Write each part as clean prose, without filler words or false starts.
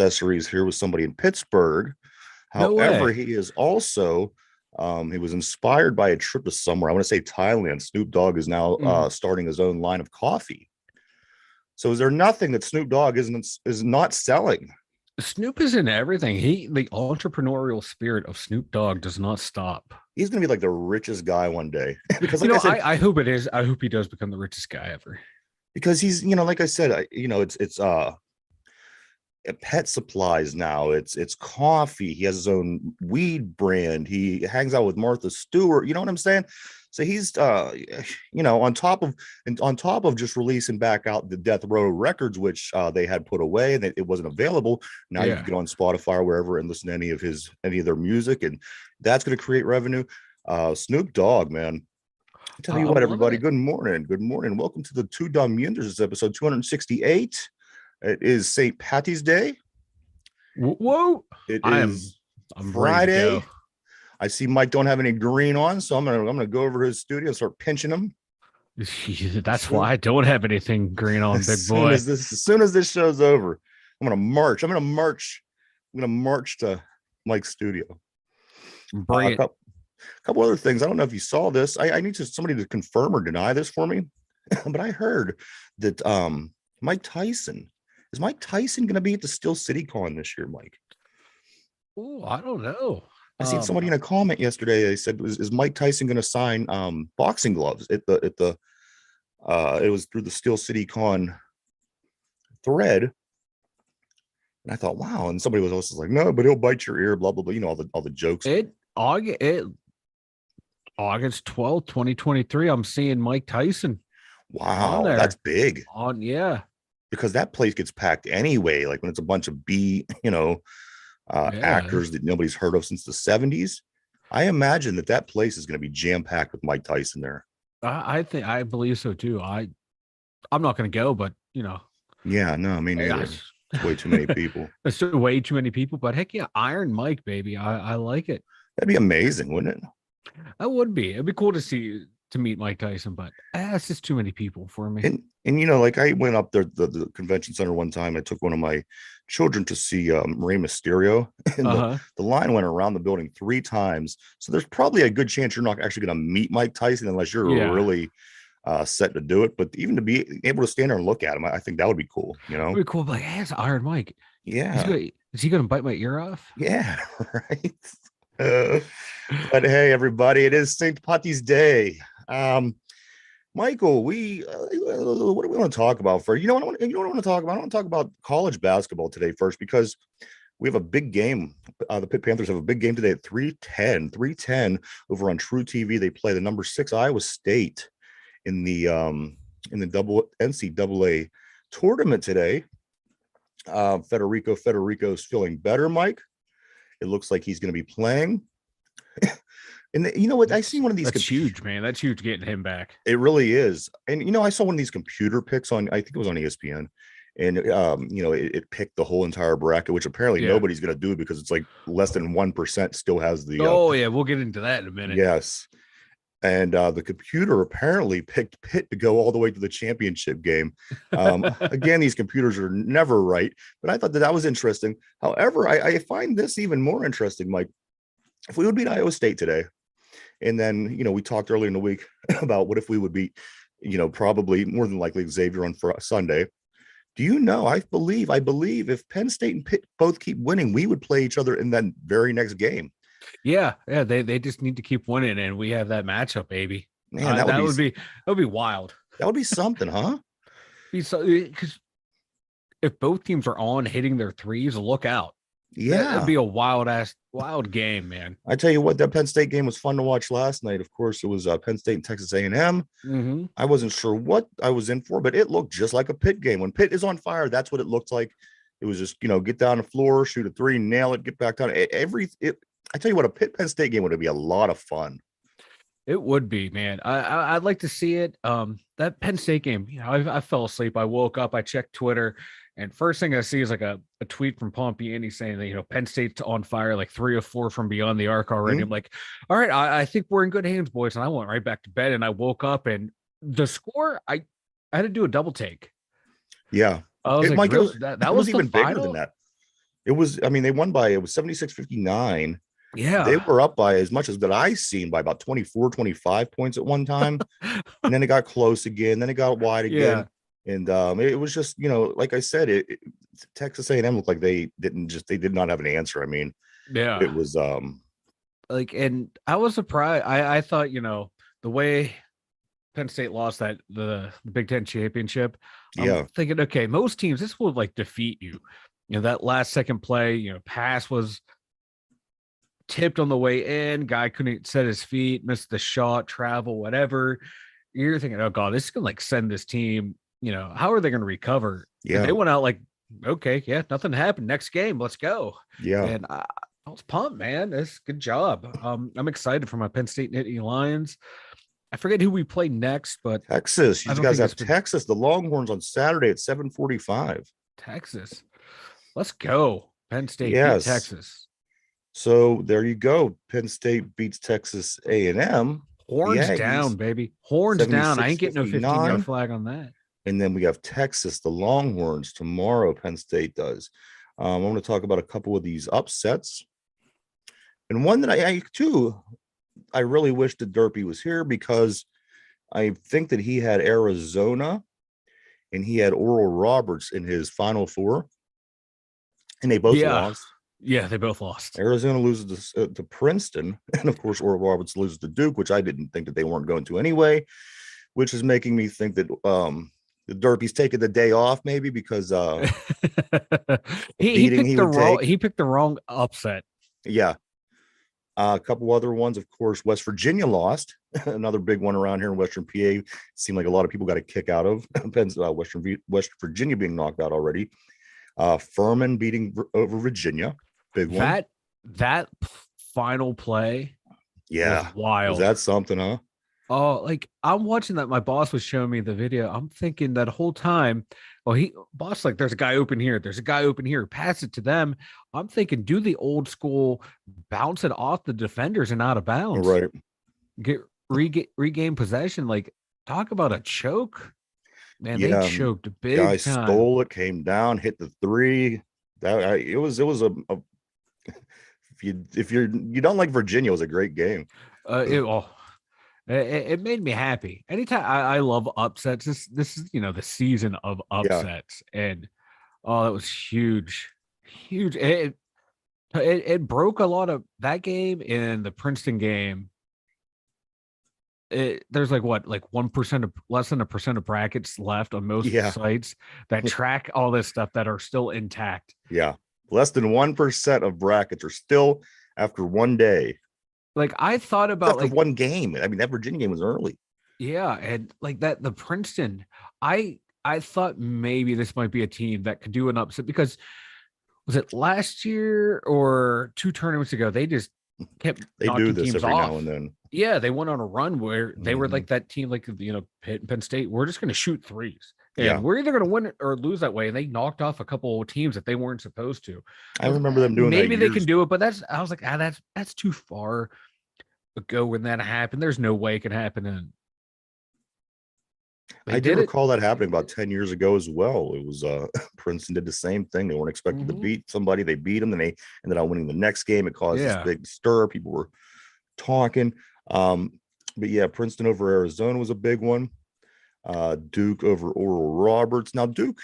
accessories here with somebody in Pittsburgh. No However, way. he is also he was inspired by a trip to somewhere. I want to say Thailand. Snoop Dogg is now Mhm. starting his own line of coffee. So is there nothing that Snoop Dogg is not selling? Snoop is in everything. The entrepreneurial spirit of Snoop Dogg does not stop. He's going to be like the richest guy one day because, like I said, I hope it is. I hope he does become the richest guy ever. because he's like I said, it's pet supplies now. It's coffee. He has his own weed brand. He hangs out with Martha Stewart. You know what I'm saying? So he's on top of just releasing back out the Death Row Records, which they had put away and it wasn't available. Now you can Yeah. get on Spotify or wherever and listen to any of their music, and that's going to create revenue. Snoop Dogg, man. I tell you I'm what, loving everybody. it. Good morning. Good morning. Welcome to the Two Dumb Yinders. This is episode 268. It is St. Patty's Day. Whoa. It I am is I'm ready to Friday. go. I see Mike don't have any green on, so I'm gonna go over to his studio and start pinching him. As That's soon why I don't have anything green on, big boy. as soon as this show's over, I'm gonna march. I'm gonna march to Mike's studio. Bring A it. couple other things. I don't know if you saw this. I need somebody to confirm or deny this for me, but I heard that Mike Tyson Mike Tyson gonna be at the Steel City Con this year, Mike? Oh, I don't know. I seen somebody in a comment yesterday. They said, "Is Mike Tyson going to sign boxing gloves at the it was through the Steel City Con thread?" And I thought, wow. And somebody was also like, "No, but he'll bite your ear." Blah blah blah. You know all the jokes. August 12th, 2023. I'm seeing Mike Tyson on Wow, that's there. big Yeah. because that place gets packed anyway. Like when it's a bunch of Yeah. actors that nobody's heard of since the '70s. I imagine that place is going to be jam packed with Mike Tyson there. I believe so too. I'm not gonna go, but Yeah, no, me neither. yes. It's way too many people. It's way too many people, but heck yeah, Iron Mike, baby. I like it. That'd be amazing, wouldn't it? That would be. It'd be cool to meet Mike Tyson, but it's just too many people for me. And like I went up there the convention center one time. I took one of my children to see Rey Mysterio, and Uh-huh. the line went around the building 3 times. So there's probably a good chance you're not actually going to meet Mike Tyson unless you're Yeah. really set to do it. But even to be able to stand there and look at him, I think that would be cool. It'd be cool. Like, hey, it's Iron Mike. Yeah, Is he gonna bite my ear off? yeah, right. Uh, but hey, everybody, it is St. Patty's Day. Um, Michael, we what do we want to talk about first? You know what I want to talk about? I want to talk about college basketball today first because we have a big game. The Pitt Panthers have a big game today at 3:10 over on True TV. They play the number 6 Iowa State in the double NCAA tournament today. Federico's feeling better, Mike. It looks like he's going to be playing. And you know what? I see one of these. That's huge, man. That's huge getting him back. It really is. And I saw one of these computer picks on. I think it was on ESPN, and it picked the whole entire bracket, which apparently Yeah. nobody's going to do because it's like less than 1% still has the. Oh yeah, we'll get into that in a minute. Yes, and the computer apparently picked Pitt to go all the way to the championship game. Again, these computers are never right, but I thought that was interesting. However, I find this even more interesting, Mike. If we would beat Iowa State today. And then, we talked earlier in the week about what if we would beat, probably more than likely Xavier on Sunday. Do you know? I believe if Penn State and Pitt both keep winning, we would play each other in that very next game. Yeah. They just need to keep winning, and we have that matchup, baby. Man, that would be wild. That would be something, huh? Because if both teams are on hitting their threes, look out. Yeah, That'd be a wild game, man. I tell you what, that Penn State game was fun to watch last night. Of course, it was Penn State and Texas A&M. Mm-hmm. I wasn't sure what I was in for, but it looked just like a Pitt game. When Pitt is on fire, that's what it looked like. It was just get down the floor, shoot a three, nail it, get back down. I tell you what, a Pitt Penn State game would be a lot of fun. It would be, man. I'd like to see it. That Penn State game, I fell asleep. I woke up, I checked Twitter, and first thing I see is like a tweet from Pompiani saying that, Penn State's on fire, like 3 or 4 from beyond the arc already. Mm-hmm. I'm like, all right, I think we're in good hands, boys. And I went right back to bed, and I woke up, and the score, I had to do a double take. Yeah. I was Mike, really? That was was the even bigger final? than that. It was, I mean, they won by, it was 76-59. They Yeah. were up by as much as that I seen by about 24, 25 points at one time. And then it got close again. Then it got wide Yeah. again. And it was just, like I said, Texas A&M looked like they did not have an answer. I mean, it Yeah. was, Like, and I was surprised. I thought, the way Penn State lost the Big Ten championship, I'm yeah, thinking, okay, most teams this will like defeat you. That last second play, pass was tipped on the way in, guy couldn't set his feet, missed the shot, travel, whatever. You're thinking, oh God, this is gonna like send this team, how are they gonna recover? And they yeah, went out like, okay, yeah, nothing happened. Next game, let's go. yeah. And I was pumped, man. That's good job. I'm excited for my Penn State Nittany Lions. I forget who we play next, but Texas, I you don't guys think have it's been Texas, the Longhorns on Saturday at 7:45. Texas. Let's go. Penn State beat Yes. Texas. So there you go. Penn State beats Texas A&M. The Horns down, Aggies, baby. Horns down. I ain't getting no 15-yard 76-59. flag on that. And then we have Texas, the Longhorns tomorrow. Penn State does. I'm going to talk about a couple of these upsets. And one that I really wish that Derpy was here because I think that he had Arizona and he had Oral Roberts in his Final Four, and they both Yeah. lost. Yeah, they both lost. Arizona loses to Princeton, and of course, Oral Roberts loses to Duke, which I didn't think that they weren't going to anyway, which is making me think that the Derpy's taking the day off, maybe because he beating picked he the would wrong take. he picked the wrong upset. Yeah. A couple other ones, of course, West Virginia lost. Another big one around here in Western PA. It seemed like a lot of people got a kick out of West Virginia being knocked out already. Furman beating over Virginia, big one. That final play was Yeah, was wild. that something, huh? Oh, like I'm watching that. My boss was showing me the video. I'm thinking that whole time, well, boss, like, there's a guy open here. There's a guy open here. Pass it to them. I'm thinking, do the old school, bounce it off the defenders and out of bounds. Right. Regain possession. Like, talk about a choke. Man, they Yeah, choked guy big time. stole it, came down, hit the three. It was a if you don't like Virginia, it was a great game. Oh, it made me happy. Anytime I love upsets. This is the season of Yeah, upsets, and oh, that was huge, huge. It broke a lot of that game in the Princeton game. There's like what, like 1% of less than 1% of brackets left on most yeah, sites that track all this stuff that are still intact. yeah. Less than 1% of brackets are still after one day, Like, I thought about, after like, one game. I mean, that Virginia game was early. yeah, and like that the Princeton, I thought maybe this might be a team that could do an upset because was it last year or two tournaments ago? They just kept They do knocking this teams every now off. and then. Yeah, they went on a run where they were Mhm. like that team, like Pitt and Penn State. We're just going to shoot threes, Yeah, and we're either going to win it or lose that way. And they knocked off a couple of teams that they weren't supposed to. I remember them doing that Maybe they can years. do it, but I was like, that's too far ago when that happened. There's no way it can happen, and they I did did it. recall that happening about 10 years ago as well. It was Princeton did the same thing. They weren't expected to Mhm. beat somebody. They beat them, and they ended up winning the next game. It caused this Yeah. big stir. People were talking. But yeah, Princeton over Arizona was a big one. Duke over Oral Roberts. Now, Duke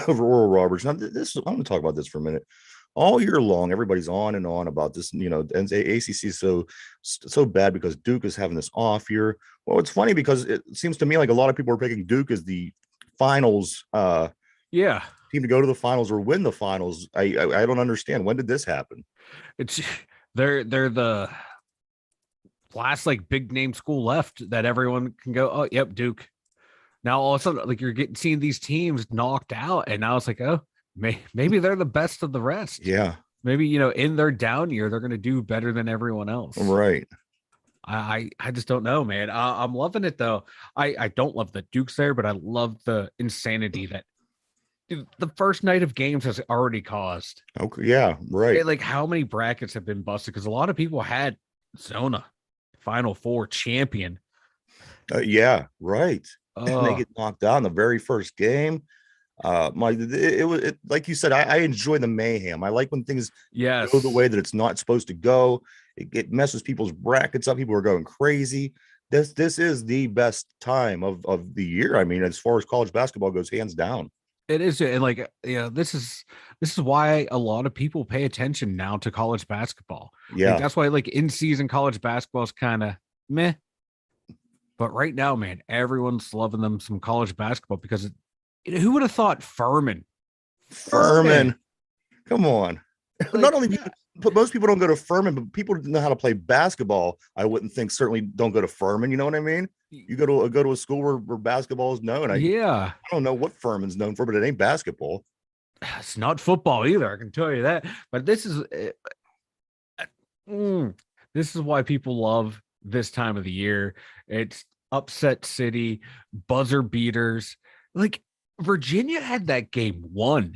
over Oral Roberts. Now, this I'm going to talk about this for a minute. All year long, everybody's on and on about this. And ACC is so bad because Duke is having this off year. Well, it's funny because it seems to me like a lot of people are picking Duke as the finals Yeah. team to go to the finals or win the finals. I don't understand. When did this happen? It's they're the last like big name school left that everyone can go, oh, yep, Duke. Now all of a sudden, like, you're seeing these teams knocked out, and now it's like, oh, maybe they're the best of the rest. Yeah, Maybe in their down year they're going to do better than everyone else. right. I just don't know, man. I'm loving it though. I don't love the Dukes there, but I love the insanity that the first night of games has already caused. Okay, yeah, right. Like, how many brackets have been busted? Because a lot of people had Zona Final Four champion. Yeah, right. And they Oh, get knocked out in the very first game. Like you said, I enjoy the mayhem. I like when things go the Yes. way that it's not supposed to go. It messes people's brackets up. People are going crazy. This is the best time of the year. I mean, as far as college basketball goes, hands down. It is, and like, this is why a lot of people pay attention now to college basketball. Like Yeah. that's why like in season college basketball is kind of meh. But right now, man, everyone's loving them some college basketball because who would have thought Furman? Furman, Furman. Come on. Not like only but most people don't go to Furman, but people that know how to play basketball, I wouldn't think certainly don't go to Furman. You know what I mean? You go to a school where basketball is known. I yeah, don't know what Furman's known for, but it ain't basketball. it's not football either. I can tell you that. But mm, this is why people love this time of the year. It's upset city, buzzer beaters. Like Virginia had that game won.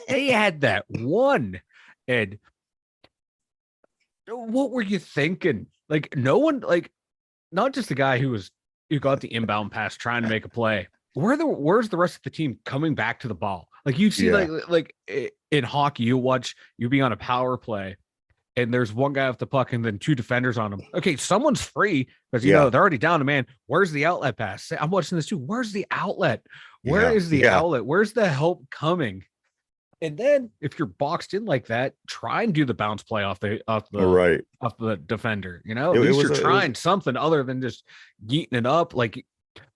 They had that one. And what were you thinking? Like no one, like not just the guy who got the inbound pass trying to make a play. Where's the rest of the team coming back to the ball? Like you see, Yeah. in hockey, you be on a power play, and there's one guy with the puck and then two defenders on him. Okay, someone's free because Yeah. they're already down a man. Where's the outlet pass? I'm watching this too. Where's the outlet? Where Yeah. is the Yeah. outlet? Where's the help coming? And then if you're boxed in like that, try and do the bounce play All right. off the defender. You know, at It least was you're it was trying something other than just yeeting it up. Like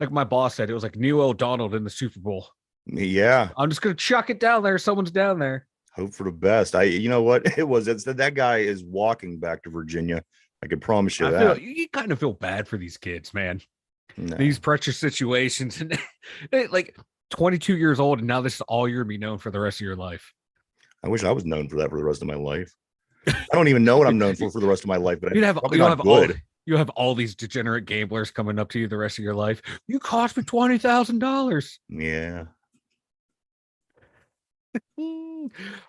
my boss said, it was like Neil O'Donnell in the Super Bowl. yeah. I'm just gonna chuck it down there. Someone's down there. Hope for the best. You know what? It's that guy is walking back to Virginia. I can promise you I feel that. you kind of feel bad for these kids, man. No. These pressure situations and like 22 years old, and now this is all you're gonna be known for the rest of your life. I wish I was known for that for the rest of my life. I don't even know what I'm known for the rest of my life, but I'm probably you'll not have all good. you have all these degenerate gamblers coming up to you the rest of your life. You cost me $20,000. Yeah.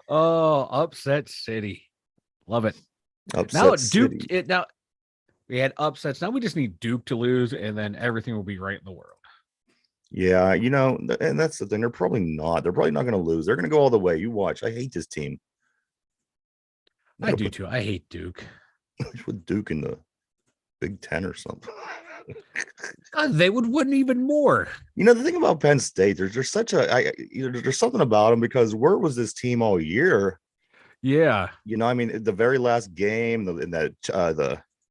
Oh, upset city. Love it. Now Upset Duke City. it now we had upsets. Now we just need Duke to lose and then everything will be right in the world. Yeah, and that's the thing. They're probably not. They're probably not going to lose. They're going to go all the way. You watch. I hate this team. They I got to do put too. I hate Duke. with Duke in the Big Ten or something. God, they would win even more. The thing about Penn State, there's such a there's something about them because where was this team all year? Yeah. I mean, the very last game, in that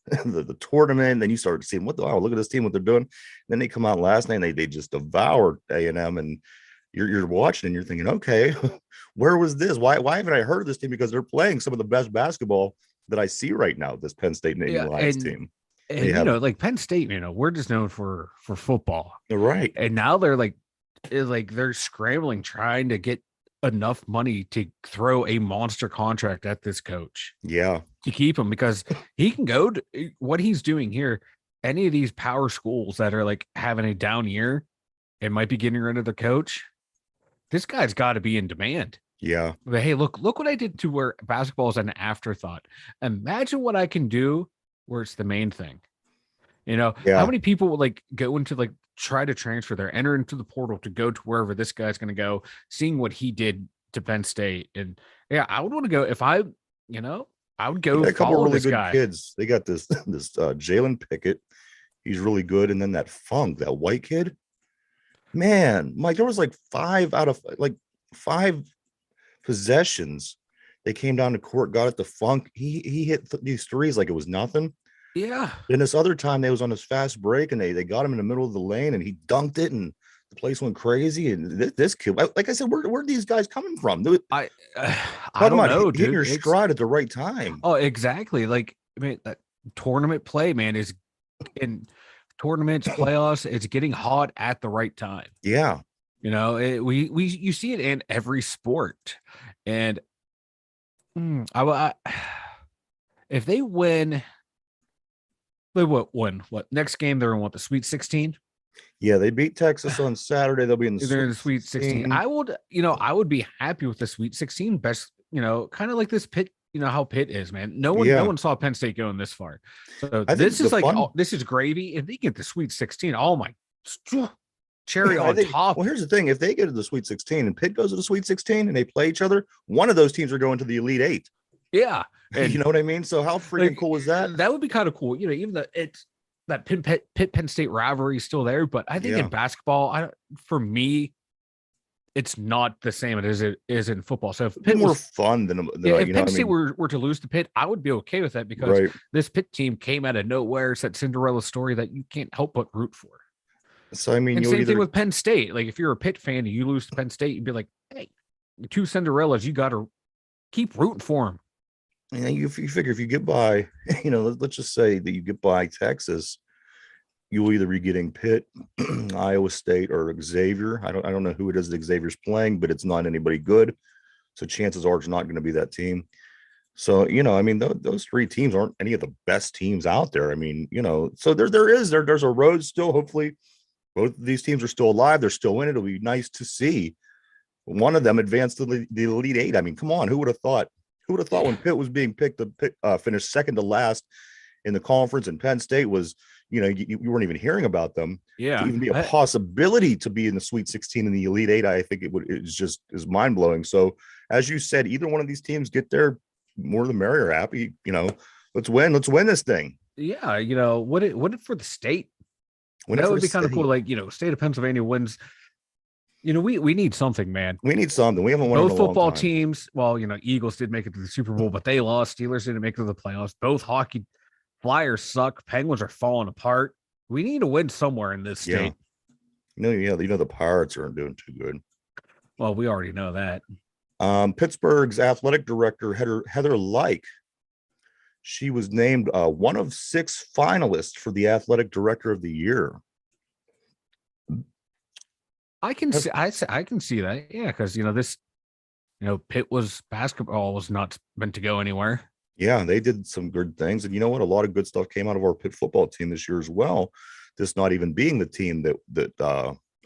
the tournament, then you start seeing wow, look at this team, what they're doing. Then they come out last night and they just devoured A&M, and you're watching and you're thinking, okay, where was this? Why haven't I heard of this team? Because they're playing some of the best basketball that I see right now. This Penn State Nittany Yeah. Lions team. And They have like Penn State, we're just known for football. right. And now they're they're scrambling, trying to get enough money to throw a monster contract at this coach Yeah. to keep him because he can go to what he's doing here. Any of these power schools that are like having a down year and might be getting rid of the coach, this guy's got to be in demand. Yeah. But hey, look what I did to where basketball is an afterthought. Imagine what I can do where it's the main thing. How Yeah. many people would like go into like try to transfer there, enter into the portal to go to wherever this guy's going to go, seeing what he did to Penn State. And yeah, I would want to go if I would They go got a couple of follow really this good guy. kids. They got this Jalen Pickett. He's really good. And then that Funk, that white kid. Man, Mike, there was like five possessions. They came down to court, got at the Funk. He hit these threes like it was nothing. Yeah. Then this other time they was on this fast break and they got him in the middle of the lane and he dunked it and the place went crazy. And this kid, like I said, where are these guys coming from? I Talking don't about know, hitting dude. your stride at the right time. Oh, exactly. Like that tournament play, man, is in tournaments, playoffs, it's getting hot at the right time. Yeah. You see it in every sport. And if they win, they win what next game? They're in what, the Sweet 16? Yeah, they beat Texas on Saturday. They'll be in They're in the Sweet 16. I would be happy with the Sweet 16. Best, kind of like this Pitt. How Pitt is, man. No one saw Penn State going this far. So this is like this is gravy. If they get the Sweet 16, oh my, cherry I on think. top. Well, here's the thing: if they get to the Sweet 16 and Pitt goes to the Sweet 16 and they play each other, one of those teams are going to the Elite Eight. Yeah, You and know what I mean? So how freaking cool is that? That would be kind of cool. Even though it's that Pitt Penn State rivalry is still there, but I think in basketball, for me, it's not the same as it is in football. So if Pitt more was fun than if Penn State were to lose to Pitt, I would be okay with that because this Pitt team came out of nowhere. It's that Cinderella story that you can't help but root for. So I mean, and same thing with Penn State. Like if you're a Pitt fan and you lose to Penn State, you'd be like, "Hey, two Cinderellas, you got to keep rooting for them." You figure if you get by, let's just say that you get by Texas, you will either be getting Pitt, Iowa State, or Xavier. I don't know who it is that Xavier's playing, but it's not anybody good. So chances are it's not going to be that team. So I mean, those three teams aren't any of the best teams out there. I mean, so there's a road still. Hopefully, both of these teams are still alive. They're still in it. It'll be nice to see one of them advance to the Elite Eight. I mean, come on, who would have thought? Who would have thought when Pitt was being picked to finish second to last in the conference, and Penn State was, you weren't even hearing about them. Yeah, to even be a possibility to be in the Sweet 16 in the Elite Eight, I think is mind blowing. So, as you said, either one of these teams get there, more the merrier. Happy, let's win this thing. Yeah, what it for the state. That would be kind of cool. Like, state of Pennsylvania wins. We need something, man. We need something. We haven't won both football teams. Well, Eagles did make it to the Super Bowl, but they lost. Steelers didn't make it to the playoffs. Both hockey. Flyers suck. Penguins are falling apart. We need to win somewhere in this state. The Pirates aren't doing too good. Well, we already know that. Pittsburgh's athletic director, Heather Lyke, she was named one of 6 finalists for the athletic director of the year. I can see that. Yeah, because this, Pitt basketball was not meant to go anywhere. Yeah, they did some good things, and you know what? A lot of good stuff came out of our Pitt football team this year as well. This not even being the team that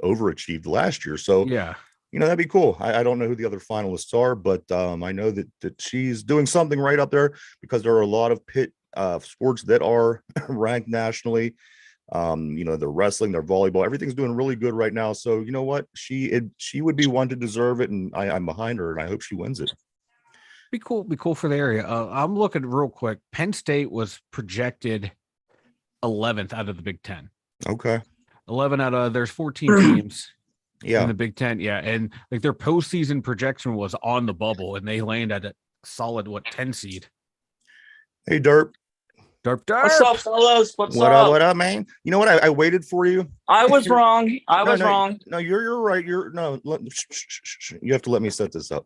overachieved last year. So yeah, that'd be cool. I don't know who the other finalists are, but I know that she's doing something right up there because there are a lot of Pitt sports that are ranked nationally. The wrestling, their volleyball, everything's doing really good right now. So you know what? She would be one to deserve it, and I'm behind her, and I hope she wins it. Be cool for the area. I'm looking real quick. Penn State was projected 11th out of the Big Ten. Okay. 11 out of there's 14 teams. Yeah. In the Big Ten. Yeah. And like their postseason projection was on the bubble, and they land at a solid 10 seed. Hey, Derp. Derp. What's up, fellas? What's up? What up, man? You know what? I waited for you. I was wrong. I was wrong. No, you're right. You have to let me set this up.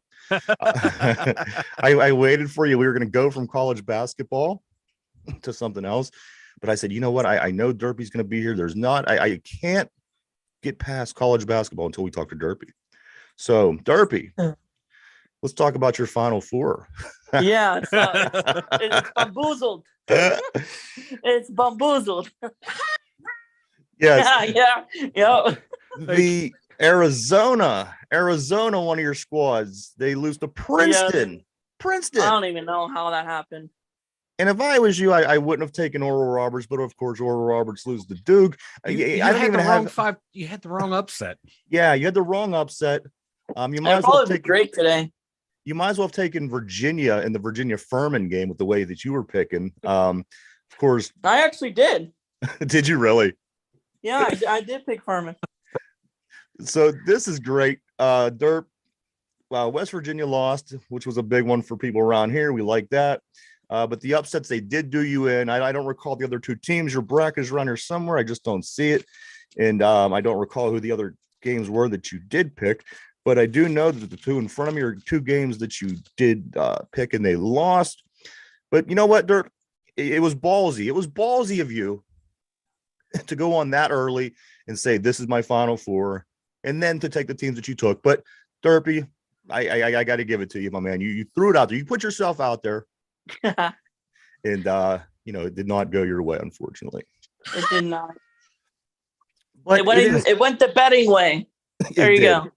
I waited for you. We were going to go from college basketball to something else, but I said, you know what? I know Derpy's going to be here. I can't get past college basketball until we talk to Derpy. So, Derpy, let's talk about your Final Four. Yeah, it's bamboozled. It's bamboozled. Yes. Yeah. The Arizona, one of your squads, they lose to Princeton. Yeah. Princeton. I don't even know how that happened. And if I was you, I wouldn't have taken Oral Roberts, but of course, Oral Roberts loses to Duke. You had the wrong upset. Yeah, you had the wrong upset. You might as well take Drake today. You might as well have taken Virginia in the Virginia Furman game with the way that you were picking. Of course, I actually did. Did you really? Yeah, I did pick Furman. So this is great. Derp. West Virginia lost, which was a big one for people around here. We like that. But the upsets they did do you in. I don't recall the other two teams. Your bracket is around here somewhere. I just don't see it. And I don't recall who the other games were that you did pick. But I do know that the two in front of me are 2 games that you did pick and they lost. But you know what, Dirk? It was ballsy. It was ballsy of you to go on that early and say, this is my Final Four, and then to take the teams that you took. But Derpy, I got to give it to you, my man. You threw it out there. You put yourself out there. And, it did not go your way, unfortunately. It did not. But it went the betting way. There you go.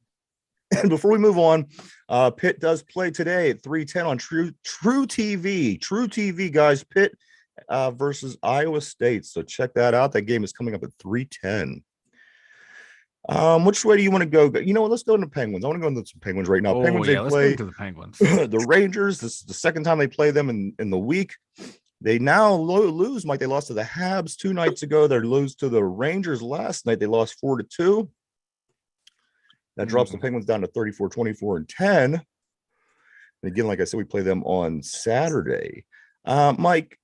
And before we move on, Pitt does play today at 3:10 on True TV. True TV, guys. Pitt versus Iowa State. So check that out. That game is coming up at 3:10. Which way do you want to go? You know what? Let's go into Penguins. I want to go into some Penguins right now. Oh Penguins, yeah, they let's go play into the Penguins. the Rangers. This is the second time they play them in the week. They now lose, Mike. They lost to the Habs 2 nights ago. They lose to the Rangers last night. They lost 4-2. That drops the Penguins down to 34, 24, and 10. And again, like I said, we play them on Saturday. Mike.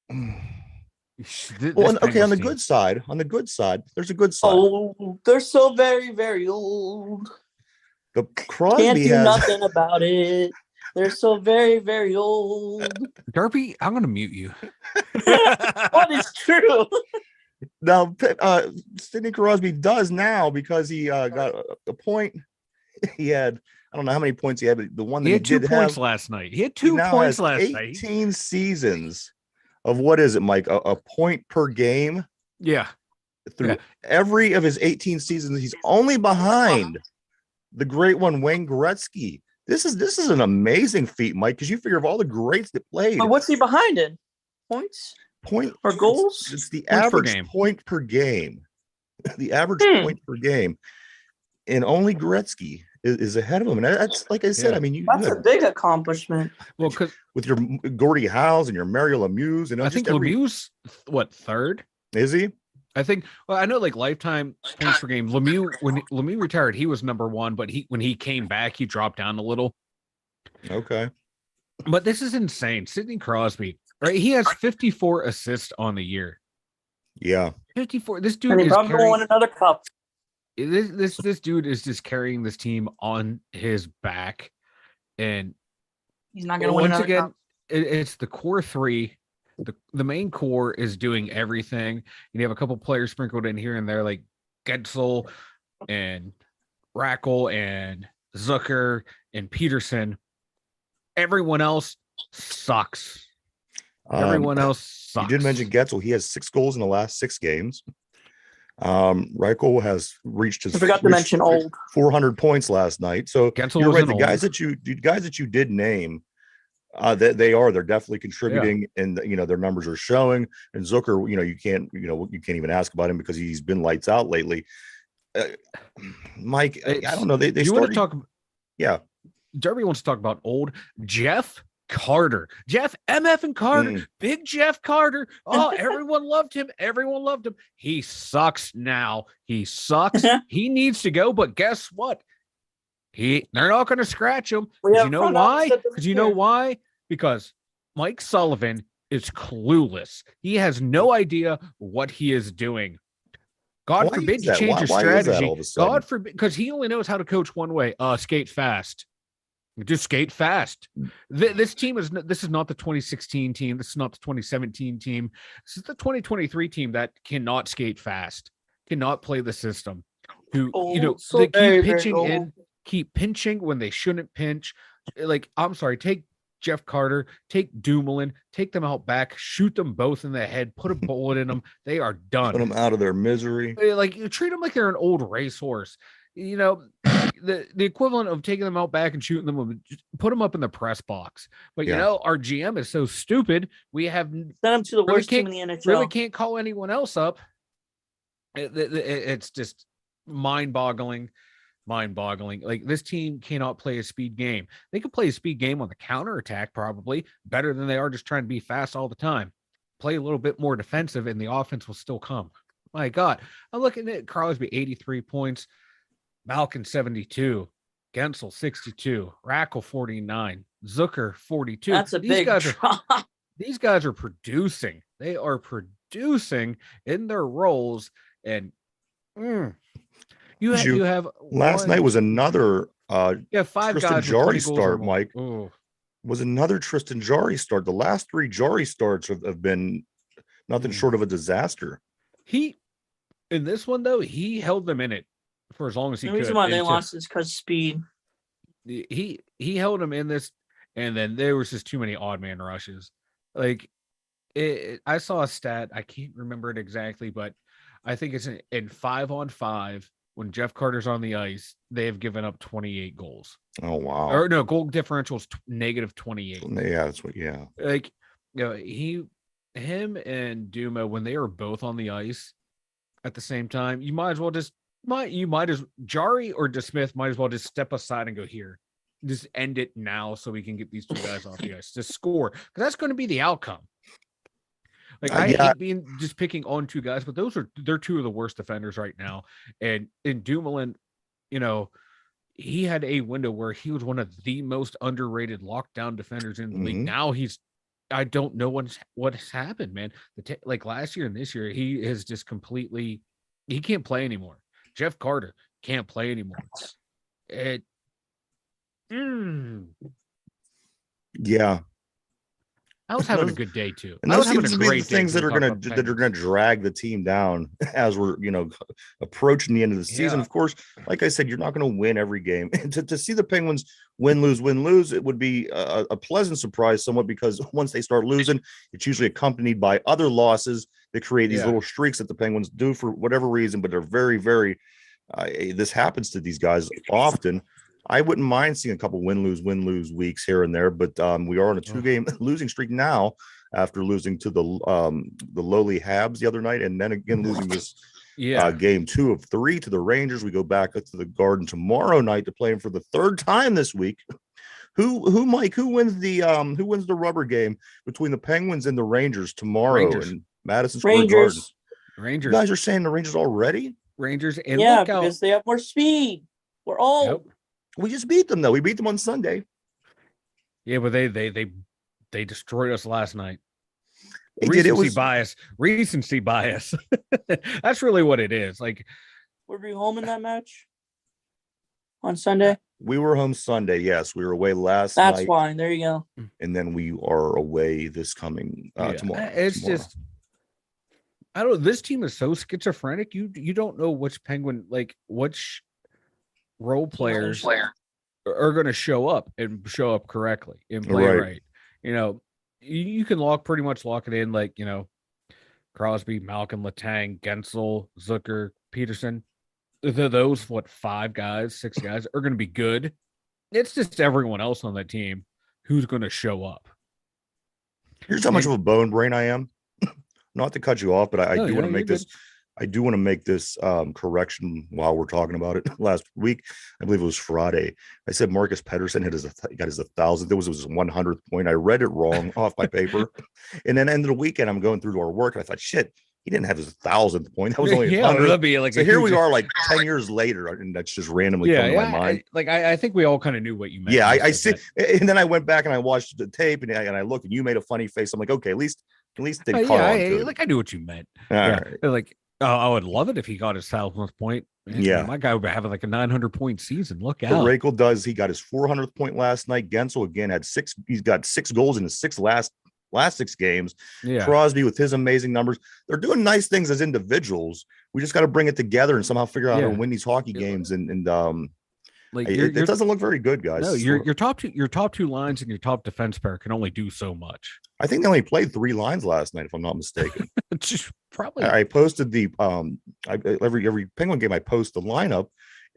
Well, okay, on the good side, there's a good side. Oh, they're so very, very old. The Crosby Can't do has nothing about it. They're so very, very old. Darby, I'm going to mute you. What is true? now. Sidney Crosby does now because he got a point. He had, I don't know how many points he had, but the one that he had 2 did points have, last night. He had 2 points last night. 18 seasons of what is it, Mike? A point per game. Yeah. Through every of his 18 seasons, he's only behind the great one, Wayne Gretzky. This is an amazing feat, Mike, because you figure of all the greats that played. But what's he behind in? Points? Point or goals? It's the Points per average game. point per game. The average point per game. And only Gretzky is ahead of him. And that's, like I said, I mean, that's a big accomplishment. Well, because with your Gordie Howes and your Mario Lemieux, and I think Lemieux's third? Is he? I think. Well, I know like lifetime points per game. Lemieux, when Lemieux retired, he was number 1, but when he came back, he dropped down a little. Okay. But this is insane. Sidney Crosby, right? He has 54 assists on the year. Yeah. 54. This dude and he is probably carrying won another cup. This dude is just carrying this team on his back, and he's not going to win once another again. cup. It's the core 3. The main core is doing everything. You have a couple players sprinkled in here and there, like Gensel and Rackle and Zucker and Peterson. Everyone else sucks. Everyone else sucks. You did mention Gensel. He has 6 goals in the last 6 games. Reichel has reached his. I forgot to mention old 400 points last night. So Gensel you're right. The old. guys that you did name, they're definitely contributing, and their numbers are showing. And Zucker, you can't even ask about him because he's been lights out lately. Mike, I don't know. They you want to talk? Yeah, Darby wants to talk about old Jeff Carter. Jeff MF and Carter. Big Jeff Carter. Oh, everyone loved him. Everyone loved him. He sucks now. He sucks. He needs to go. But guess what? They're not going to scratch him. You know why? Because Mike Sullivan is clueless. He has no idea what he is doing. God forbid you change your strategy. God forbid, because he only knows how to coach one way. Skate fast. Just skate fast. This is not the 2016 team. This is not the 2017 team. This is the 2023 team that cannot skate fast, cannot play the system. They keep pitching in, keep pinching when they shouldn't pinch. Like, I'm sorry, take Jeff Carter, take Dumoulin, take them out back, shoot them both in the head, put a bullet in them. They are done. Put them out of their misery. Like, you treat them like they're an old racehorse. The equivalent of taking them out back and shooting them, put them up in the press box. But our GM is so stupid. We have send them to the worst team in the NHL. Really can't call anyone else up. It's just mind-boggling. Like, this team cannot play a speed game. They could play a speed game on the counterattack, probably better than they are just trying to be fast all the time. Play a little bit more defensive, and the offense will still come. My God, I'm looking at Crosby, 83 points. Malkin 72, Gensel 62, Rackle 49, Zucker 42. That's a big drop. These guys are producing. They are producing in their roles, and you have last night was another 5 Tristan guys Jarry start, Mike. Ooh. Was another Tristan Jarry start. The last 3 Jarry starts have been nothing short of a disaster. In this one though, he held them in it for as long as he could. The reason why they lost is because speed. He held them in this, and then there was just too many odd man rushes. Like, I saw a stat, I can't remember it exactly, but I think it's in 5-on-5 when Jeff Carter's on the ice, they have given up 28 goals. Oh wow! Or no, goal differential is negative 28. Yeah, that's what. Yeah, like him and Duma, when they are both on the ice, at the same time. You might as well just Jari or DeSmith might as well just step aside and go here. Just end it now so we can get these two guys off the ice. Just score. Because that's going to be the outcome. Like I hate being just picking on two guys, but they're two of the worst defenders right now. And in Dumoulin, he had a window where he was one of the most underrated lockdown defenders in the league. Now I don't know what has happened, man. Like last year and this year, he is just completely, he can't play anymore. Jeff Carter can't play anymore. Yeah. I was having a good day too. And those seem to be the things that are gonna drag the team down as we're approaching the end of the season. Yeah. Of course, like I said, you're not going to win every game. And to see the Penguins win, lose, it would be a pleasant surprise somewhat, because once they start losing, it's usually accompanied by other losses that create these little streaks that the Penguins do for whatever reason, but they're very, very this happens to these guys often. I wouldn't mind seeing a couple win lose weeks here and there, but we are on a 2-game losing streak now after losing to the lowly Habs the other night, and then again losing this game 2 of 3 to the Rangers. We go back up to the Garden tomorrow night to play them for the 3rd time this week. Mike, who wins the rubber game between the Penguins and the Rangers tomorrow in Madison Square Garden? Rangers. You guys are saying the Rangers already? Rangers, and because they have more speed. We're old. Yep. We just beat them though. We beat them on Sunday. Yeah, but they destroyed us last night. Recency bias. That's really what it is. Like, were we home in that match on Sunday? We were home Sunday. Yes, we were away last night. That's fine. There you go. And then we are away this coming tomorrow. It's just, I don't know. This team is so schizophrenic. You don't know which Penguin, like which role players are going to show up correctly and play right. You can pretty much lock it in, like, Crosby, Malkin, Letang, Gensel, Zucker, Peterson. Those 6 guys are going to be good. It's just everyone else on that team who's going to show up. Here's how much of a bone brain I am. Not to cut you off, but I do want to make this. I do want to make this correction while we're talking about it. Last week, I believe it was Friday, I said Marcus Pettersson got his 1,000th. It was his 100th point. I read it wrong off my paper. And then end of the weekend, I'm going through our work, and I thought, shit, he didn't have his 1,000th point. That was only 100. That'd be like so here we are, like 10 years later, and that's just randomly come to my mind. I think we all kind of knew what you meant. Yeah, I see. And then I went back and I watched the tape, and I looked, and you made a funny face. I'm like, okay, at least they caught on to it. Like I knew what you meant. Right. Like, I would love it if he got his 1,000th point. Man, my guy would be having like a 900-point season. Look out. Rakel does. He got his 400th point last night. Gensel again had 6. He's got 6 goals in his last 6 games. Yeah. Crosby with his amazing numbers. They're doing nice things as individuals. We just got to bring it together and somehow figure out how to win these hockey games. Like it doesn't look very good, guys. No, your top 2 lines and your top defense pair can only do so much. I think they only played 3 lines last night, if I'm not mistaken. Probably. I posted the every Penguin game I post the lineup,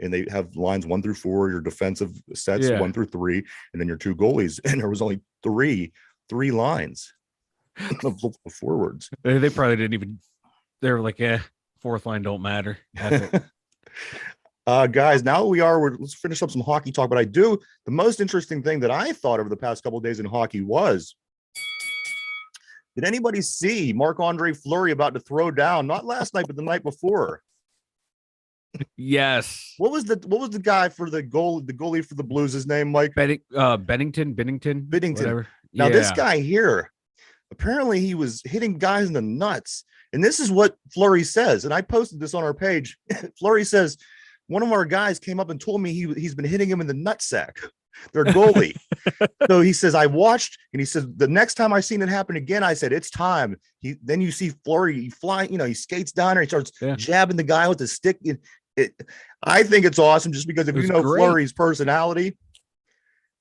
and they have lines 1 through 4, your defensive sets 1 through 3, and then your 2 goalies. And there was only three lines of forwards. They probably didn't even. They were like, fourth line don't matter. Guys, now let's finish up some hockey talk. But the most interesting thing that I thought over the past couple of days in hockey was, did anybody see Marc-Andre Fleury about to throw down? Not last night, but the night before. Yes. What was the guy for the goalie for the Blues? His name, Mike? Binnington. Whatever. Now this guy here, apparently he was hitting guys in the nuts. And this is what Fleury says. And I posted this on our page. Fleury says, one of our guys came up and told me he's been hitting him in the nutsack, their goalie. So he says, I watched, and he says, the next time I seen it happen again, I said, it's time. Then you see Fleury flying, he skates down there, he starts jabbing the guy with the stick. I think it's awesome, just because if you know Fleury's personality,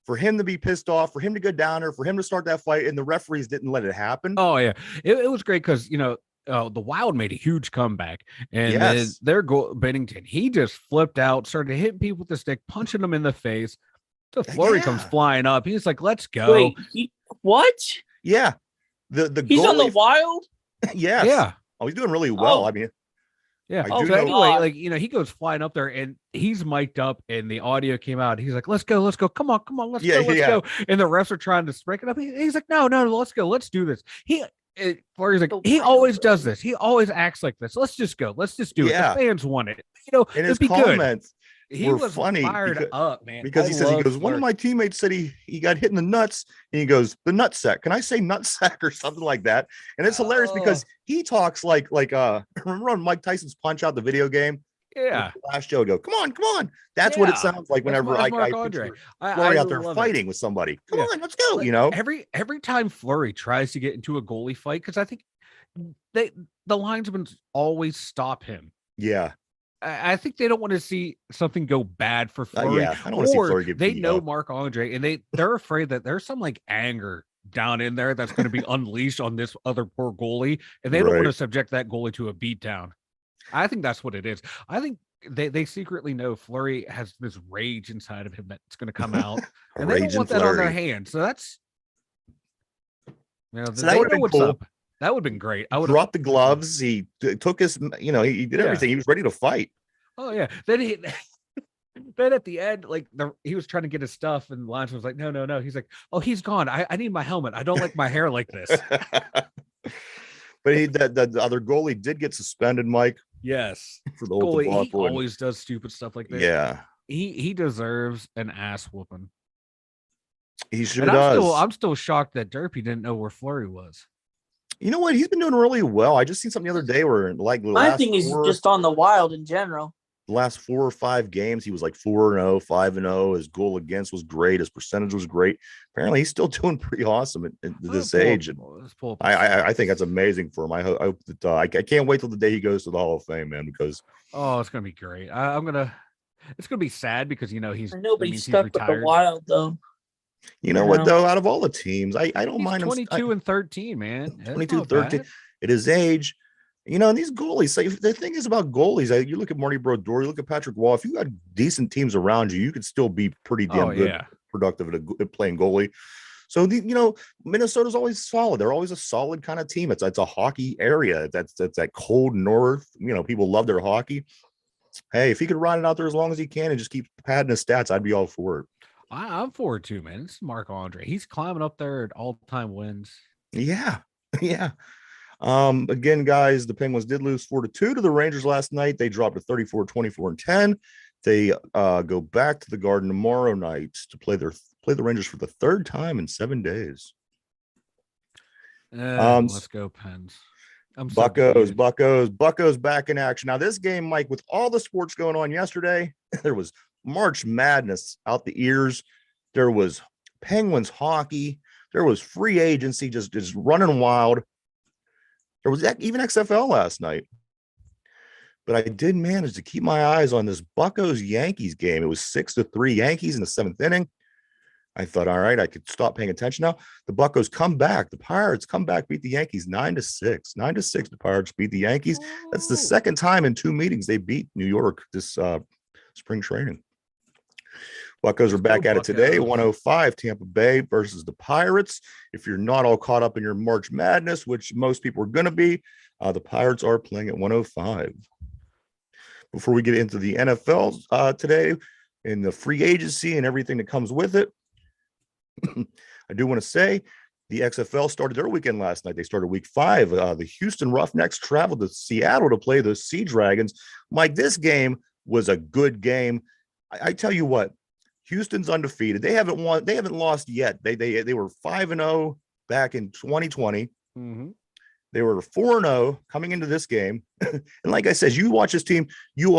for him to be pissed off, for him to go down there, for him to start that fight, and the referees didn't let it happen. Oh yeah, it was great because the Wild made a huge comeback, and their goal, Binnington, he just flipped out, started hitting people with the stick, punching them in the face. The Fleury comes flying up. He's like, "Let's go!" Wait, what? Yeah, the he's goalie, on the Wild. Yes. Yeah. Oh, he's doing really well. Oh. I mean, Yeah. I Oh, do So know. anyway, God. like he goes flying up there and he's mic'd up and the audio came out. He's like, "Let's go, come on, let's Yeah, go, let's yeah. go." And the refs are trying to break it up. He's like, "No, let's go, let's do this." Flurry's like, So he wild, always does bro. this. He always acts like this. Let's just go. Let's just do it. The Yeah. fans want it. And his It'd be good. comments He were was funny fired up, man. because I he says, he love goes, one of Flurry. my teammates said he got hit in the nuts, and he goes, the nut sack. Can I say nut sack or something like that? And it's hilarious Oh, because he talks like remember on Mike Tyson's Punch Out, the video game? yeah. Last show, go, come on. That's what it Yeah. sounds like whenever That's I Marc Andre. picture I Flurry out there love it. fighting with somebody. Come Yeah. on, let's go. Like, You know, every time Flurry tries to get into a goalie fight, because I think the linesmen always stop him. yeah, I think they don't want to see something go bad for Flurry, yeah. I don't want to see or Flurry get they beat know up. Marc Andre, and they're afraid that there's some like anger down in there that's going to be unleashed on this other poor goalie, and they don't want to Right. subject that goalie to a beatdown. I think that's what it is. I think they secretly know Flurry has this rage inside of him that's going to come out, and they don't Raging want that on their Flurry. hands. So that's So that they would've know been what's cool. up. That would have been great. I would have. Dropped the gloves. He took his, he did Yeah. everything. He was ready to fight. Oh yeah. Then then at the end, like he was trying to get his stuff, and the linesman was like, "No." He's like, "Oh, he's gone. I need my helmet. I don't like my hair like this." But the other goalie did get suspended, Mike, Yes. for the whole Goalie, he debacle. And always does stupid stuff like this. yeah, He deserves an ass whooping. he sure And does. I'm still shocked that Derpy didn't know where Flurry was. You know what? He's been doing really well. I just seen something the other day where like My thing is just on the Wild in general. the last 4 or 5 games, he was like 4-0, 5-0. His goal against was great. His percentage was great. Apparently, he's still doing pretty awesome at this age. And Let's pull up I think that's amazing for him. I hope that I can't wait till the day he goes to the Hall of Fame, man, because Oh, it's gonna be great. It's gonna be sad because he's that Nobody means he's stuck with the retired. Wild though. you know what, though, out of all the teams, I don't He's mind him. 22 and 13, man. That's 22, not 13 bad. at his age. And these goalies, the thing is about goalies, you look at Marty Brodeur, you look at Patrick Wall, if you got decent teams around you, you could still be pretty damn Oh good, yeah. productive at playing goalie. So Minnesota's always solid. They're always a solid kind of team. It's a hockey area. That's that cold north. People love their hockey. Hey, if he could ride it out there as long as he can and just keep padding his stats, I'd be all for it. I'm forward too, man. This is Marc Andre. He's climbing up there at all-time wins. Yeah. Yeah. Again, guys, the Penguins did lose 4-2 to the Rangers last night. They dropped to 34, 24, and 10. They go back to the Garden tomorrow night to play the Rangers for the 3rd time in 7 days. Let's go, Pens. I'm so Buccos, confused. Buccos back in action. Now, this game, Mike, with all the sports going on yesterday, there was March Madness out the ears. There was Penguins hockey. There was free agency just running wild. There was even XFL last night. But I did manage to keep my eyes on this Buccos Yankees game. It was 6-3 Yankees in the 7th inning. I thought, all right, I could stop paying attention now. The Buccos come back. The Pirates come back, beat the Yankees 9-6. 9-6, the Pirates beat the Yankees. That's the second time in 2 meetings they beat New York this spring training. Buccos are back at it today, 105, Tampa Bay versus the Pirates. If you're not all caught up in your March Madness, which most people are going to be, the Pirates are playing at 105. Before we get into the NFL today and the free agency and everything that comes with it, I do want to say the XFL started their weekend last night. They started week 5. The Houston Roughnecks traveled to Seattle to play the Sea Dragons. Mike, this game was a good game. I tell you what, Houston's undefeated. They haven't won. They haven't lost yet. They were 5-0 back in 2020. Mm-hmm. They were 4-0 coming into this game. And like I said, you watch this team, you're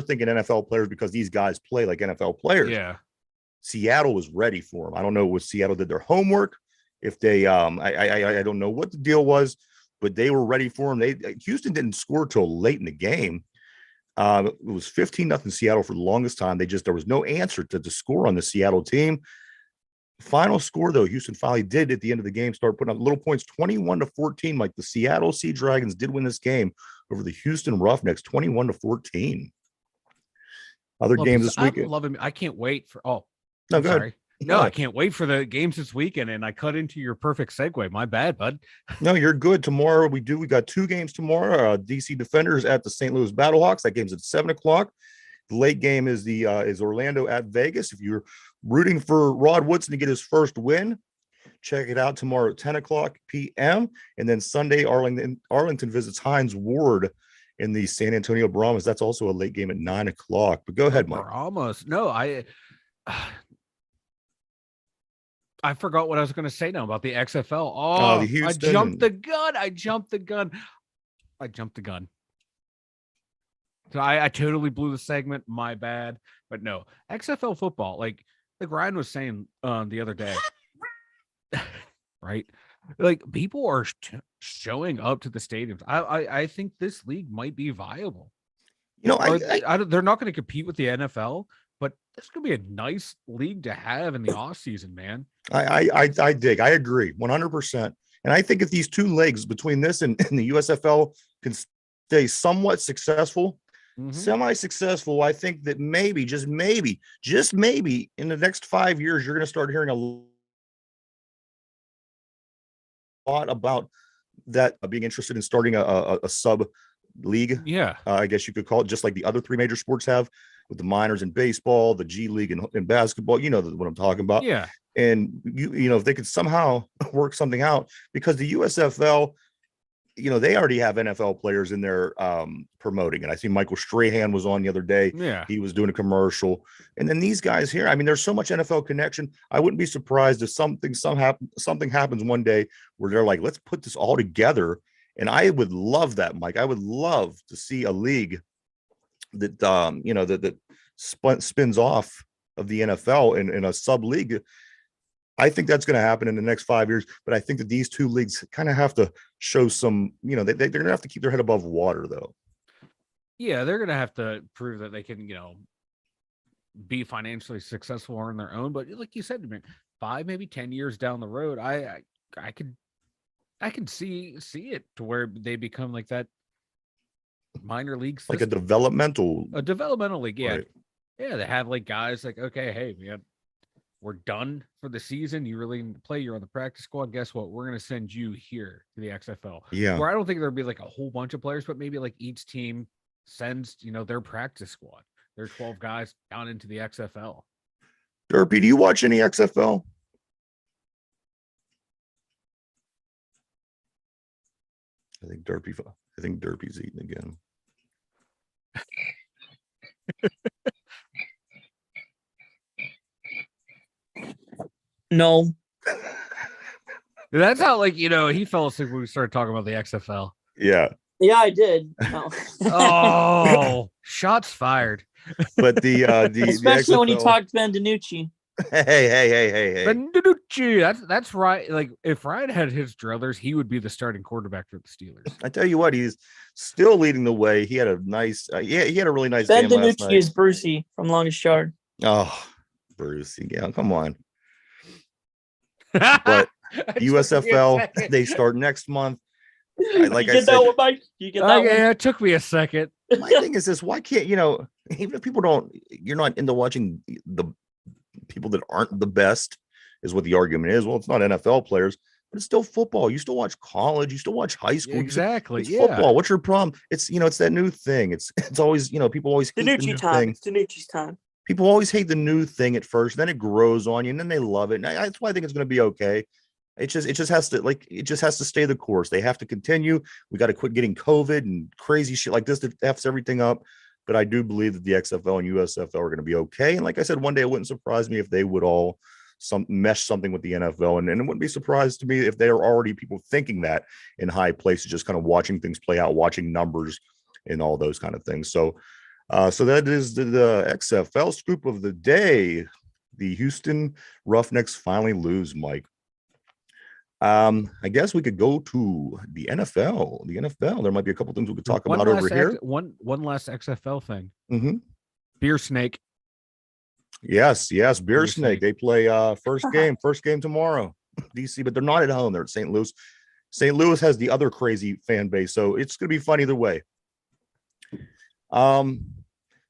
thinking NFL players because these guys play like NFL players. Yeah. Seattle was ready for them. I don't know if Seattle did their homework. If they, I don't know what the deal was, but they were ready for them. Houston didn't score till late in the game. It was 15-0 Seattle for the longest time. There was no answer to the score on the Seattle team. Final score, though, Houston finally did at the end of the game start putting up little points, 21-14. Like the Seattle Sea Dragons did win this game over the Houston Roughnecks, 21-14. Other games this weekend. I can't wait for. Oh, No, I'm go ahead. sorry. No, I can't wait for the games this weekend, and I cut into your perfect segue. My bad, bud. No, you're good. Tomorrow we got 2 games tomorrow. DC Defenders at the St. Louis Battlehawks. That game's at 7:00. The late game is is Orlando at Vegas. If you're rooting for Rod Woodson to get his first win, check it out tomorrow at 10:00 p.m. And then Sunday, Arlington visits Hines Ward in the San Antonio Brahmas. That's also a late game at 9:00. But go ahead, Mike. Brahmas. No, I forgot what I was going to say now about the XFL. Oh, the Houston I jumped the gun. So I totally blew the segment. My bad. But no, XFL football, like Ryan was saying the other day, right? Like people are showing up to the stadiums. I think this league might be viable. You know, they're not going to compete with the NFL, but this could be a nice league to have in the off season, man. I agree 100%. And I think if these 2 legs between this and the USFL can stay somewhat successful, semi-successful, I think that maybe, just maybe in the next 5 years, you're going to start hearing a lot about that being interested in starting a sub league. Yeah. I guess you could call it, just like the other 3 major sports have, with the minors in baseball, the G League in basketball. You know what I'm talking about. Yeah. And you know, if they could somehow work something out, because the USFL, you know, they already have NFL players in there promoting it. I see Michael Strahan was on the other day. Yeah. He was doing a commercial. And then these guys here, I mean, there's so much NFL connection. I wouldn't be surprised if something happens one day where they're like, let's put this all together. And I would love that, Mike. I would love to see a league that you know, that spins off of the NFL in a sub league. I think that's going to happen in the next 5 years, but I think that these 2 leagues kind of have to show some, you know, they're going to have to keep their head above water, though. Yeah, they're going to have to prove that they can, you know, be financially successful on their own. But like you said, 5, maybe 10 years down the road, I could see it to where they become like that minor league system. Like a developmental league. Yeah. Right. Yeah, they have like guys like, okay, hey, man, we're done for the season. You really need to play. You're on the practice squad. Guess what? We're going to send you here to the XFL. Yeah. Where I don't think there'll be like a whole bunch of players, but maybe like each team sends, you know, their practice squad, their 12 guys down into the XFL. Derpy, do you watch any XFL? I think Derpy's eating again. No. That's how, like, you know, he fell asleep when we started talking about the XFL. Yeah. Yeah, I did. No. Oh, shots fired. But the especially XFL, when you talked Ben DiNucci. Hey. Ben DiNucci, that's right. Like, if Ryan had his druthers, he would be the starting quarterback for the Steelers. I tell you what, he's still leading the way. He had a nice, he had a really nice Ben game last DiNucci night. is Brucey from Longest Yard. Oh, Brucey, yeah, come on. But USFL, they start next month. Like I said, yeah, it took me a second. My thing is this: why can't, you know, even if people you're not into watching the people that aren't the best, is what the argument is. Well, it's not NFL players, but it's still football. You still watch college, you still watch high school. Exactly. It's football. What's your problem? It's, you know, it's that new thing. It's always, you know, people always hate the new time. thing. It's DiNucci's time. People always hate the new thing at first, then it grows on you, and then they love it. And that's why I think it's going to be okay. It just has to stay the course. They have to continue. We got to quit getting COVID and crazy shit like this that F's everything up. But I do believe that the XFL and USFL are going to be okay. And like I said, one day it wouldn't surprise me if they would all mesh something with the NFL. And it wouldn't be surprised to me if there are already people thinking that in high places, just kind of watching things play out, watching numbers and all those kind of things. So that is the XFL scoop of the day. The Houston Roughnecks finally lose, Mike. I guess we could go to the NFL. The NFL, there might be a couple things we could talk about over here. One last XFL thing. Mm-hmm. Beer Snake. Yes, Beer Snake. They play first game tomorrow, DC, but they're not at home. They're at St. Louis. St. Louis has the other crazy fan base, so it's going to be fun either way.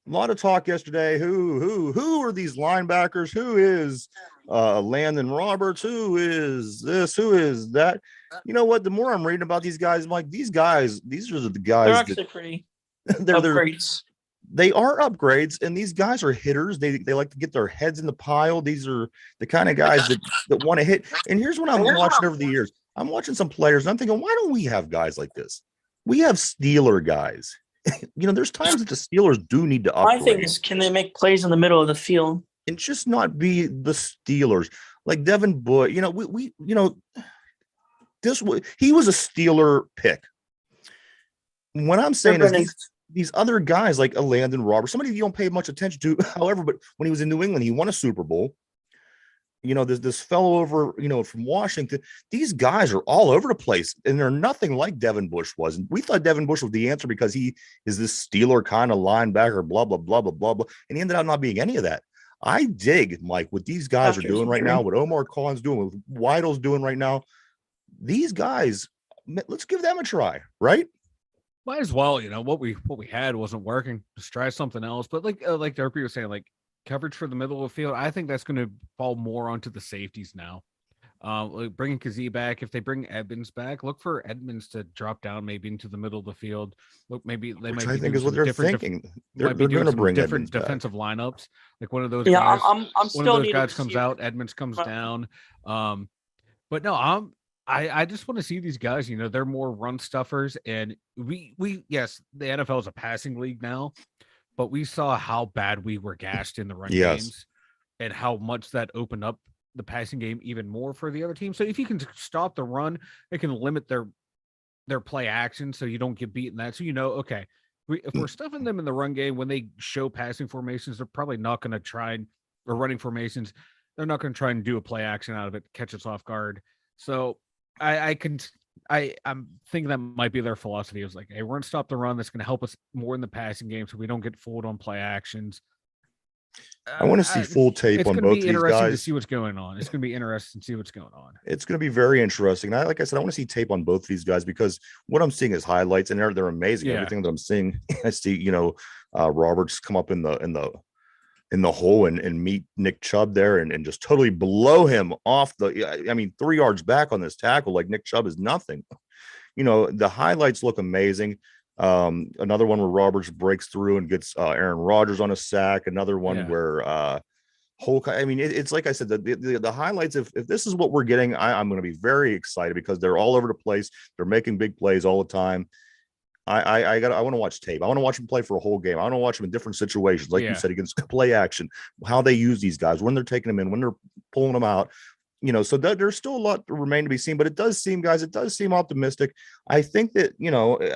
A lot of talk yesterday. Who are these linebackers? Who is Landon Roberts? Who is this? Who is that? You know what? The more I'm reading about these guys, I'm like, these guys, these are the They're guys that actually pretty they're upgrades. they are upgrades, and these guys are hitters. They like to get their heads in the pile. These are the kind of guys that want to hit. And here's what I'm watching over the years. I'm watching some players, and I'm thinking, why don't we have guys like this? We have Steeler guys. There's times that the Steelers do need to My thing upgrade is, can they make plays in the middle of the field? and just not be the Steelers. Like Devin Bush, he was a Steeler pick. What I'm saying is these other guys like a Landon Roberts, somebody you don't pay much attention to. However, but when he was in New England, he won a Super Bowl. There's this fellow over, from Washington. These guys are all over the place, and they're nothing like Devin Bush was. And we thought Devin Bush was the answer because he is this Steeler kind of linebacker, blah, blah, blah, blah, blah, blah. And he ended up not being any of that. I dig, Mike, what these guys are doing right now, what Omar Khan's doing, what Weidel's doing right now. These guys, let's give them a try, right? Might as well. What we had wasn't working. Just try something else. But like Derpy was saying, like, coverage for the middle of the field, I think that's going to fall more onto the safeties now. Like bringing Kazee back, if they bring Edmonds back, look for Edmonds to drop down maybe into the middle of the field. Look, maybe they might. I think is what they're thinking. They're going to bring different defensive lineups. Like one of those. Yeah, guys, I'm still one of those guys comes out, Edmonds comes down. But no, I just want to see these guys. They're more run stuffers, and we yes, the NFL is a passing league now. But we saw how bad we were gashed in the run games and how much that opened up the passing game even more for the other team. So if you can stop the run, it can limit their play action so you don't get beaten that. So okay, if we're stuffing them in the run game, when they show passing formations, they're probably not going to try or running formations. They're not going to try and do a play action out of it, catch us off guard. So I'm thinking that might be their philosophy. It was like, hey, we're going to stop the run. That's going to help us more in the passing game so we don't get fooled on play actions. I want to see full tape on both these guys. It's going to be interesting to see what's going on. It's going to be interesting to see what's going on. It's going to be very interesting. And like I said, I want to see tape on both these guys because what I'm seeing is highlights, and they're amazing. Yeah. Everything that I'm seeing, I see, Roberts come up in the hole and meet Nick Chubb there and just totally blow him off 3 yards back on this tackle. Like Nick Chubb is nothing. The highlights look amazing. Another one where Roberts breaks through and gets Aaron Rodgers on a sack. Another one where it's like I said, the highlights, if this is what we're getting, I'm going to be very excited because they're all over the place. They're making big plays all the time. I want to watch tape. I want to watch them play for a whole game. I want to watch them in different situations, like you said, against play action, how they use these guys, when they're taking them in, when they're pulling them out. So there's still a lot to remain to be seen, but it does seem optimistic. I think that,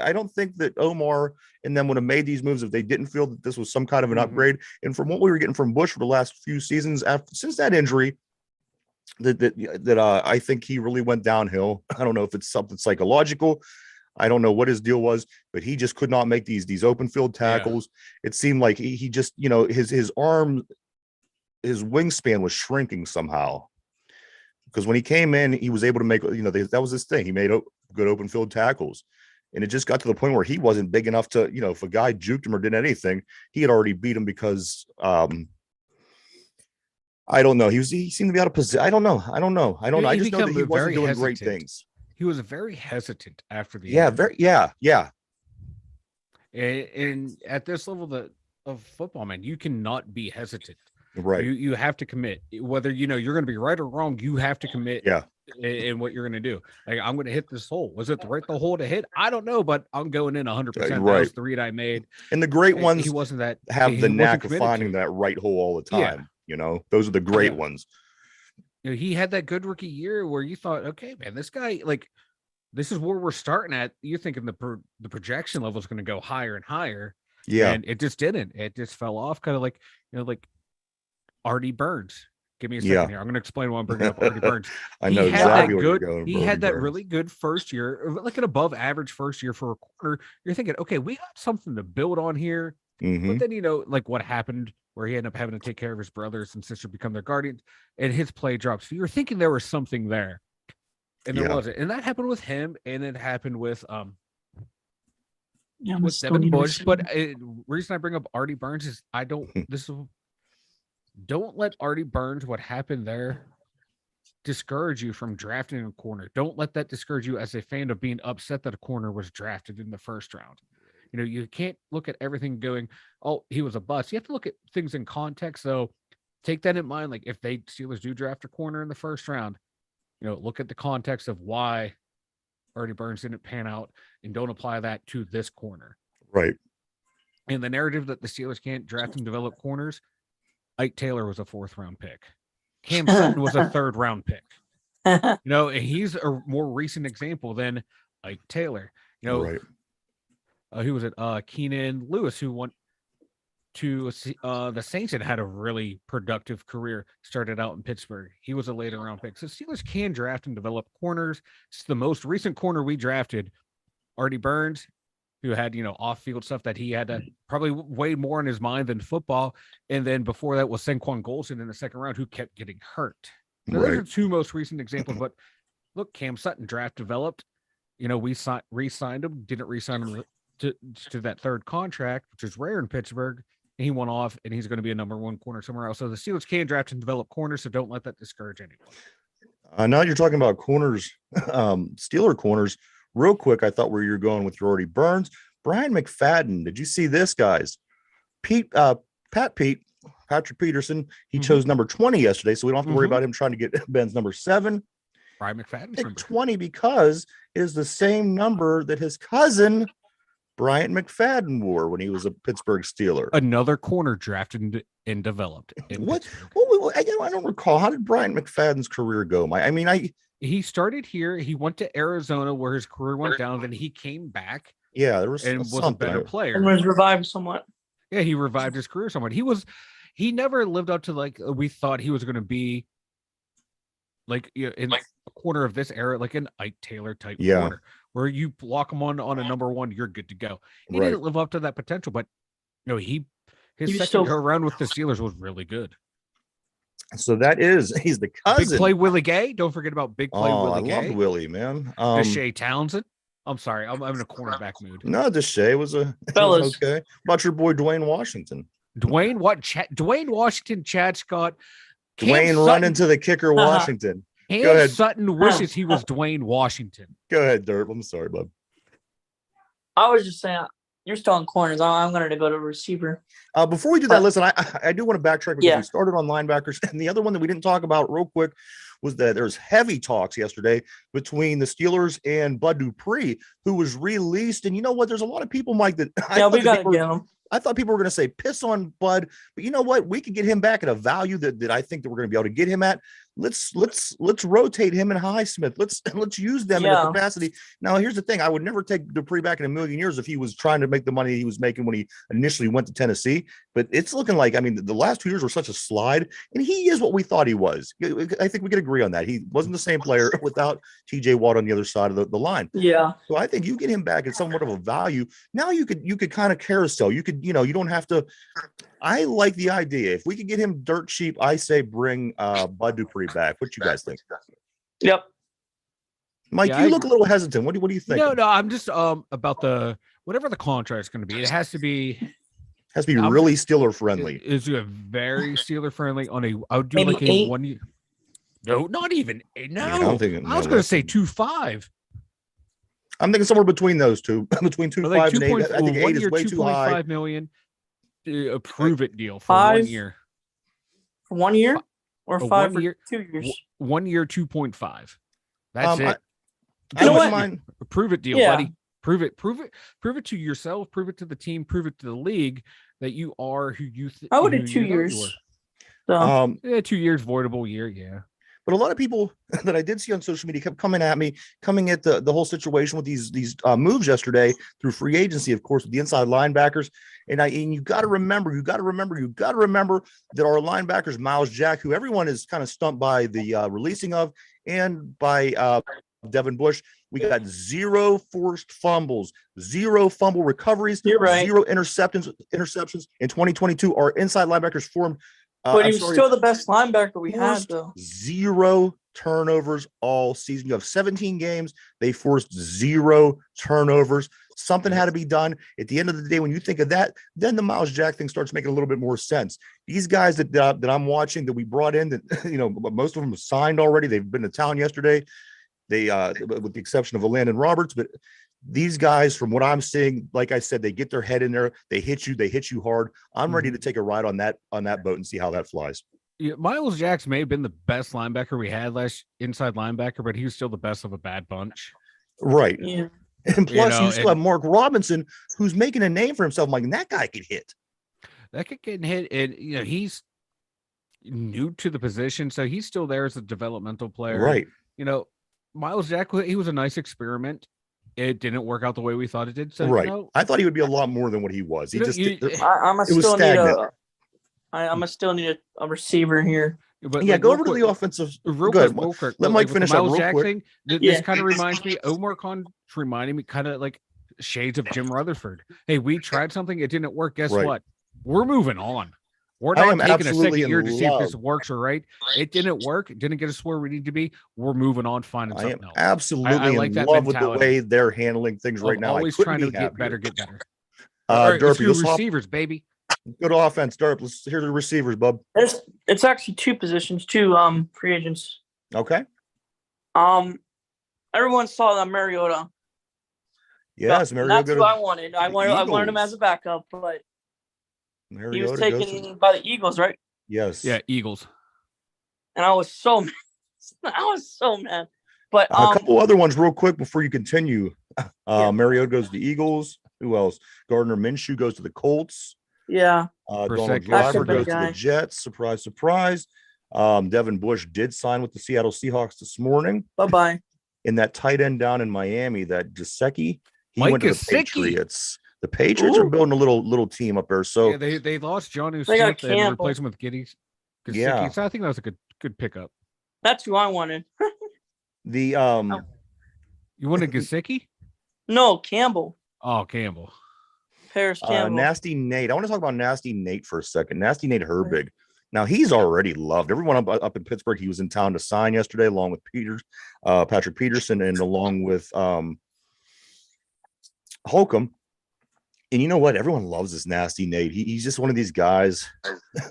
I don't think that Omar and them would have made these moves if they didn't feel that this was some kind of an upgrade. And from what we were getting from Bush for the last few seasons, since that injury, that I think he really went downhill. I don't know if it's something psychological. I don't know what his deal was, but he just could not make these open field tackles. It seemed like he just, his arm, his wingspan was shrinking somehow. Because when he came in, he was able to make, that was his thing. He made good open field tackles. And it just got to the point where he wasn't big enough to, if a guy juked him or did anything, he had already beat him because I don't know. He seemed to be out of position. I don't know. I just know that he wasn't doing great things. He was very hesitant after the injury. And at this level of football, man, you cannot be hesitant. Right. You have to commit. Whether you're going to be right or wrong, you have to commit. Yeah. In what you're going to do. Like, I'm going to hit this hole. Was it the hole to hit? I don't know, but I'm going in 100%. Right. That was the read I made. And the great ones he wasn't that have the knack of finding that right hole all the time. Those are the great ones. He had that good rookie year where you thought, okay, man, this guy, like, this is where we're starting at. You're thinking the projection level is going to go higher and higher. Yeah. And it just didn't. It just fell off, kind of like, like Artie Burns. Give me a second here. I'm going to explain why I'm bringing up Artie Burns. I know exactly where you're going. He had that really good first year, like an above average first year for a corner. You're thinking, okay, we got something to build on here. Mm-hmm. But then, like what happened where he ended up having to take care of his brothers and sister, become their guardians, and his play drops. So you were thinking there was something there. And there wasn't. And that happened with him. And it happened with Yeah, I with still Devin need a Bush. But receiver. reason I bring up Artie Burns is don't let Artie Burns, what happened there, discourage you from drafting a corner. Don't let that discourage you as a fan of being upset that a corner was drafted in the first round. You can't look at everything going, oh, he was a bust. You have to look at things in context. So take that in mind. Like if they Steelers do draft a corner in the first round, look at the context of why Artie Burns didn't pan out and don't apply that to this corner. Right. And the narrative that the Steelers can't draft and develop corners, Ike Taylor was a 4th-round pick. Cam Sutton was a 3rd-round pick. He's a more recent example than Ike Taylor. Right. Who was it? Keenan Lewis, who went to the Saints and had a really productive career, started out in Pittsburgh. He was a later round pick. So Steelers can draft and develop corners. It's the most recent corner we drafted, Artie Burns, who had, off-field stuff that he had to probably way more in his mind than football. And then before that was Saquon Golson in the 2nd round, who kept getting hurt. So those are 2 most recent examples. But look, Cam Sutton draft developed. We re-signed him, didn't re-sign him to that 3rd contract, which is rare in Pittsburgh. And he went off, and he's going to be a number 1 corner somewhere else. So the Steelers can draft and develop corners, so don't let that discourage anyone. Now you're talking about corners, Steeler corners. Real quick, I thought where you're going with your Artie Burns. Brian McFadden. Did you see this, guys? Patrick Peterson, he chose number 20 yesterday, so we don't have to worry about him trying to get Ben's number 7. Brian McFadden. Picked 20 because it is the same number that his cousin Bryant McFadden wore when he was a Pittsburgh Steeler. Another corner drafted and developed. I don't recall. How did Bryant McFadden's career go? He started here. He went to Arizona where his career went down. Then he came back. Yeah, there was and was a better player. And was revived somewhat. Yeah, he revived his career somewhat. He never lived up to like we thought he was going to be. Like in a corner of this era, like an Ike Taylor type corner, where you block him on a number 1, you're good to go. He didn't live up to that potential, but his second go around with the Steelers was really good. So he's the cousin. Big play Willie Gay. Don't forget about big play Willie Gay. I love Willie, man. Deshae Townsend. I'm sorry, I'm in a cornerback mood. No, Deshae was okay. About your boy Dwayne Washington. Dwayne Washington, Chad Scott. Dwayne running to the kicker, Washington. Go ahead. Sutton wishes he was Dwayne Washington. Go ahead, Derp. I'm sorry, bud. I was just saying, you're still on corners. I'm going to go to receiver. Before we do that, listen, I do want to backtrack because we started on linebackers. And the other one that we didn't talk about real quick was that there's heavy talks yesterday between the Steelers and Bud Dupree, who was released. And you know what? There's a lot of people, Mike, that we got to get him. I thought people were going to say piss on Bud, but you know what? We could get him back at a value that I think that we're going to be able to get him at. Let's rotate him and Highsmith. Let's use them in a capacity. Now, here's the thing: I would never take Dupree back in a million years if he was trying to make the money he was making when he initially went to Tennessee. But it's looking like, the last 2 years were such a slide, and he is what we thought he was. I think we could agree on that. He wasn't the same player without T.J. Watt on the other side of the line. Yeah. So I think you get him back at somewhat of a value. Now you could kind of carousel. You could, you don't have to. I like the idea. If we could get him dirt cheap, I say bring Bud Dupree back. What you guys think? Yep. Mike, you look a little hesitant. What do you think? No, I'm just about the whatever the contract is going to be. It has to be really Steeler friendly. Is a very Steeler friendly on I would do maybe like a 8? 1 year. No, not even 8. No, I was going to say 2.5. I'm thinking somewhere between those two, between 2.5 and 8. I think 8 is way too high. $2.5 million. A prove it deal for 5 1 year. For 1 year or 5 for 2 years? 1 year, 2.5. That's it. I don't mind. Prove it deal, buddy. Prove it to yourself. Prove it to the team. Prove it to the league that you are who you think. I would do 2 years. So. 2 years, voidable year. Yeah. But a lot of people that I did see on social media kept coming at the whole situation with these moves yesterday through free agency, of course, with the inside linebackers. And you got to remember that our linebackers, Miles Jack, who everyone is kind of stumped by the releasing of, and by Devin Bush, we got 0 forced fumbles, 0 fumble recoveries, 0 interceptions in 2022. Our inside linebackers formed. But he was still the best linebacker we had, though. 0 turnovers all season. You have 17 games. They forced 0 turnovers. Something had to be done. At the end of the day, when you think of that, then the Miles Jack thing starts making a little bit more sense. These guys that I'm watching that we brought in, that most of them have signed already. They've been to town yesterday. They, with the exception of Landon Roberts, but these guys, from what I'm seeing, like I said, they get their head in there. They hit you hard. I'm ready to take a ride on that boat and see how that flies. Yeah, Miles Jacks may have been the best linebacker we had inside linebacker, but he was still the best of a bad bunch. Right. Yeah. And plus, you still have Mark Robinson, who's making a name for himself. Like, that guy could hit. That could get hit. And, he's new to the position, so he's still there as a developmental player. Right. Miles Jack, he was a nice experiment. It didn't work out the way we thought it did. So, right. I thought he would be a lot more than what he was. He just, it was stagnant. I'm still need a receiver here. But go over to the offensive. Real quick. Let Mike finish up real quick. Thing, this kind of reminds me. Omar Khan reminding me kind of like shades of Jim Rutherford. Hey, we tried something, it didn't work. Guess what? We're moving on. We're not taking a second year to see if this works or right. It didn't work. It didn't get us where we need to be. We're moving on, finding something else. Absolutely I like in love with the way they're handling things right now. Always trying to get better. Derpy, let's do receivers, baby. Go to offense, Derp. Let's hear the receivers, bub. It's actually two positions, two free agents. Okay. Everyone saw that Mariota. Yes, Mariota. That's who I wanted. I wanted him as a backup, but Mariota he was taken by the Eagles, right? Yes. Yeah, Eagles. And I was so mad. But a couple other ones real quick before you continue. Mariota goes to the Eagles. Who else? Gardner Minshew goes to the Colts. Yeah. Donald Driver goes to the Jets. Surprise, surprise. Devin Bush did sign with the Seattle Seahawks this morning. Bye-bye. In that tight end down in Miami, that Gesicki, he went to the Patriots. The Patriots are building a little team up there. So they lost Johnny Smith and replaced him with Giddy. Yeah. So I think that was a good pickup. That's who I wanted. You wanted Gesicki? No, Campbell. Oh, Campbell. Paris Campbell. Nasty Nate. I want to talk about Nasty Nate for a second. Nasty Nate Herbig. Now, he's already loved. Everyone up in Pittsburgh, he was in town to sign yesterday, along with Patrick Peterson, and along with Holcomb. And you know what? Everyone loves this Nasty Nate. He's just one of these guys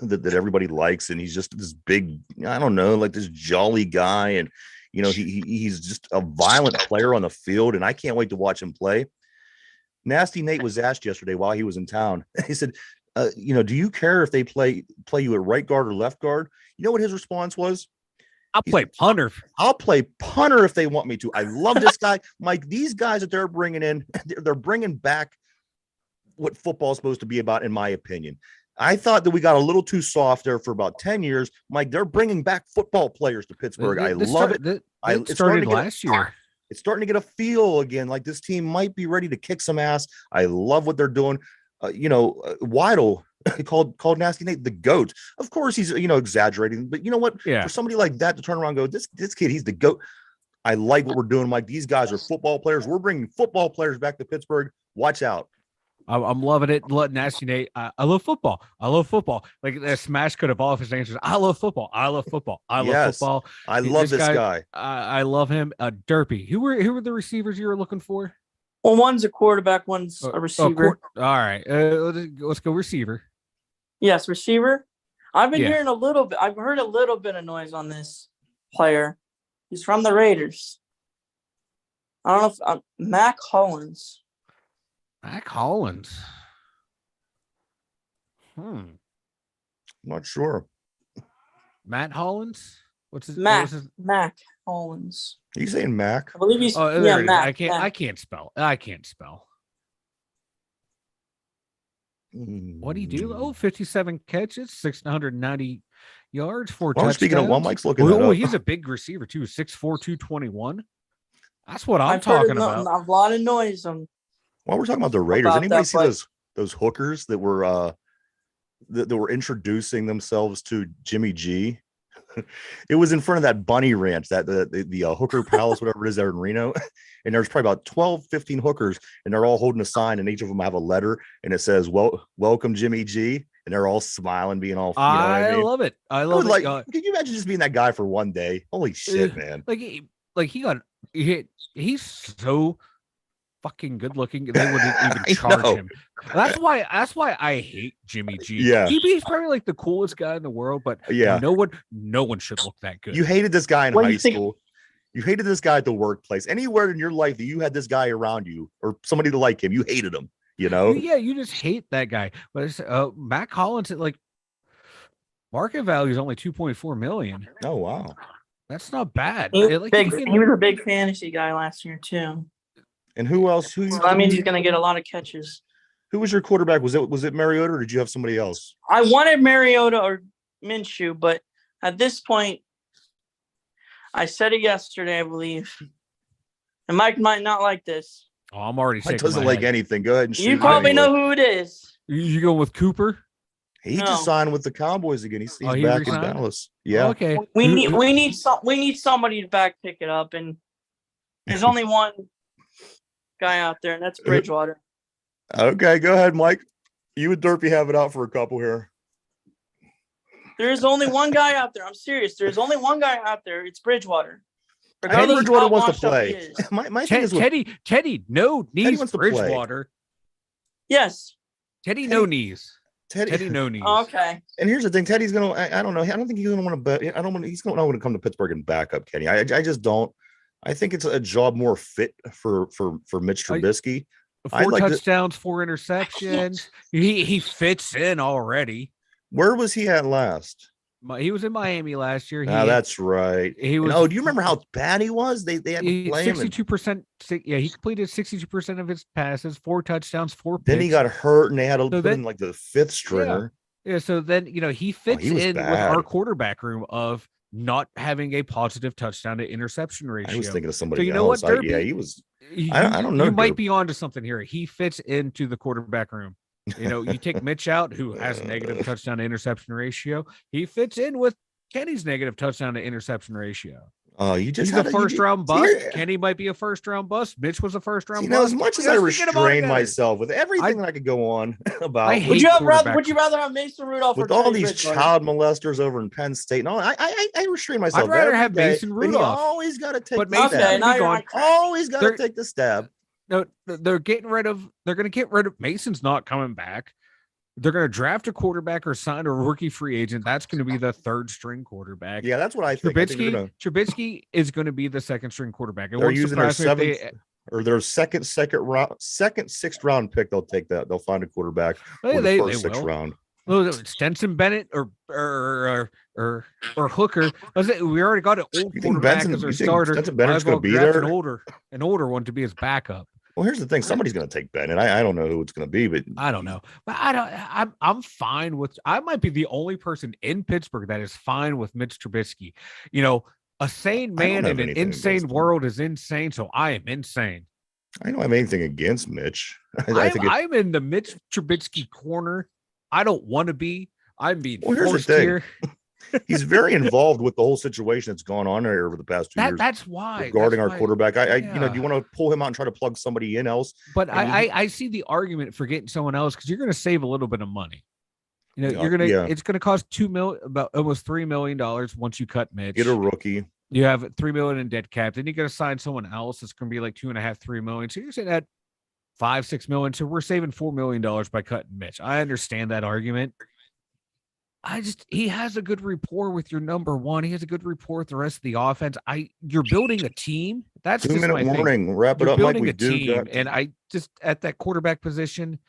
that everybody likes, and he's just this big, I don't know, like this jolly guy. And, he's just a violent player on the field, and I can't wait to watch him play. Nasty Nate was asked yesterday while he was in town. He said, do you care if they play you at right guard or left guard? You know what his response was? I'll play punter. I'll play punter if they want me to. I love this guy. Mike, these guys that they're bringing in, they're bringing back what football is supposed to be about, in my opinion. I thought that we got a little too soft there for about 10 years. Mike, they're bringing back football players to Pittsburgh. I love it. It started last year. It's starting to get a feel again, like this team might be ready to kick some ass. I love what they're doing. Weidl called Nasty Nate the GOAT. Of course, he's exaggerating, but you know what? Yeah. For somebody like that to turn around and go, this kid, he's the GOAT. I like what we're doing, Mike. These guys are football players. We're bringing football players back to Pittsburgh. Watch out. I'm loving it. Nasty Nate. I love football. I love football. Like the smash could have all of his answers. I love football. I love football. I love football. I love this guy. I love him. Derpy. Who were the receivers you were looking for? Well, one's a quarterback, one's a receiver. All right. Let's go receiver. Yes, receiver. I've been hearing a little bit. I've heard a little bit of noise on this player. He's from the Raiders. I don't know if Mac Hollins. Mac Hollins. Not sure. Matt Hollins? What's his Mac Hollins. Are you saying Mac? I believe he's Mac. I can't spell. What do you do? 57 catches, 690 yards, 4 touchdowns. While Mike's looking at he's a big receiver too, 6'4", 221. That's what I'm talking about. A lot of noise on. While we're talking about the Raiders, anybody see those hookers that were introducing themselves to Jimmy G? It was in front of that bunny ranch, that the hooker palace, whatever it is there in Reno. And there's probably about 12, 15 hookers, and they're all holding a sign, and each of them have a letter, and it says, welcome Jimmy G. And they're all smiling, being all, I love it. I love it. Like, can you imagine just being that guy for one day? Holy shit, man. He's so fucking good looking, they wouldn't even I charge know. him. That's why I hate Jimmy G. Yeah. DB's probably like the coolest guy in the world, but Yeah. no one should look that good. You hated this guy in What do high you think- school. You hated this guy at the workplace. Anywhere in your life that you had this guy around you or somebody to like him, you hated him. You know? Yeah, you just hate that guy. But it's, Matt Collins, like market value is only 2.4 million. Oh wow. That's not bad. He was, Like, big, you can- he was a big fantasy guy last year too. And who else? So that means he's going to get a lot of catches. Who was your quarterback? Was it Mariota or did you have somebody else? I wanted Mariota or Minshew, but at this point, I said it yesterday, I believe. And Mike might not like this. Oh, I'm already Mike shaking doesn't my like head. anything. Go ahead and shoot. You it probably anyway. know who it is. You going with Cooper? He No. just signed with the Cowboys again. He's Oh, he back in resigned? Dallas. Yeah. Okay. We need somebody to back pick it up, and there's only one guy out there, and that's Bridgewater. Okay, go ahead, Mike. You and Derpy have it out for a couple here. There is only one guy out there. I'm serious. There's only one guy out there. It's Bridgewater. I know Regardless of Bridgewater how wants to washed up he play. is. My thing is with Teddy, no knees. wants to play. Bridgewater. Yes. Teddy, no knees. Teddy. Teddy, no knees. Okay. And here's the thing: Teddy's gonna. I don't know. I don't think he's gonna want to bet. I don't want. He's gonna want to come to Pittsburgh and back up Kenny. I just don't. I think it's a job more fit for Mitch Trubisky. I'd 4 like to- touchdowns, 4 interceptions. He fits in already. Where was he at last? He was in Miami last year. That's right. He was. Oh, do you remember how bad he was? They had to play him. 62%. Yeah, he completed 62% of his passes, 4 touchdowns, 4 picks. Then he got hurt, and they had to put then- him like the 5th stringer. Yeah, so then he fits he was in with bad. our quarterback room of not having a positive touchdown to interception ratio. I was thinking of somebody you know what, else. Derby? He was. You, I don't know, You might Derp. be onto something here. He fits into the quarterback room. You take Mitch out, who has negative touchdown to interception ratio. He fits in with Kenny's negative touchdown to interception ratio. Oh, you just He's had a to- first you- round see, bust. here- Kenny might be a first round bust. Mitch was a first round You know, bust. as much as We I gotta think about restrain it. myself with everything that I could go on about, I hate Would you quarterbacks. rather have Mason Rudolph with or all Teddy these Bridgewater? child molesters over in Penn State, no, I restrain myself. I'd rather every have day, Mason but you Rudolph. always got to take But the Mason's Okay, stab. gonna now be you're gone. on crack. Always got to They're- take the stab. No, they're going to get rid of Mason's not coming back. They're going to draft a quarterback or sign a rookie free agent. That's going to be the 3rd string quarterback. Yeah, that's what I think. I think they're Trubisky is going to be the 2nd string quarterback. It They're wouldn't using their surprise me if seventh or their second, 6th round pick. They'll take that. They'll find a quarterback they, or they, the they first 6th will. round. Oh, Stenson Bennett or Hooker. We already got an old You think quarterback Benson- as our you think starter. Stetson Might Bennett's as well gonna be draft there? an older one to be his backup. Well, here's the thing: somebody's going to take Bennett. I don't know who it's going to be, but I don't know, but I'm fine with. I might be the only person in Pittsburgh that is fine with Mitch Trubisky. A sane I don't man have in an anything insane against him. world is insane. So I am insane. I don't have anything against Mitch. I think I'm in the Mitch Trubisky corner. I don't want to be. I'm being Well, here's the forced thing. here. he's very involved with the whole situation that's gone on there over the past 2 years That's why. regarding that's our why- quarterback. Do yeah. you want to pull him out and try to plug somebody in else? But And I see the argument for getting someone else because you're going to save a little bit of money. Yeah, You're gonna. yeah. It's going to cost about almost $3 million once you cut Mitch. Get a rookie. You have $3 million in dead cap. Then you got to sign someone else. It's going to be like 2.5, $3 million. So you're saying that $5-6 million. So we're saving $4 million by cutting Mitch. I understand that argument. He has a good rapport with your number one. He has a good rapport with the rest of the offense. You're building a team. That's just 2-minute my thing. warning. Wrap it You're up, Mike. building We a do team, got and I just at that quarterback position,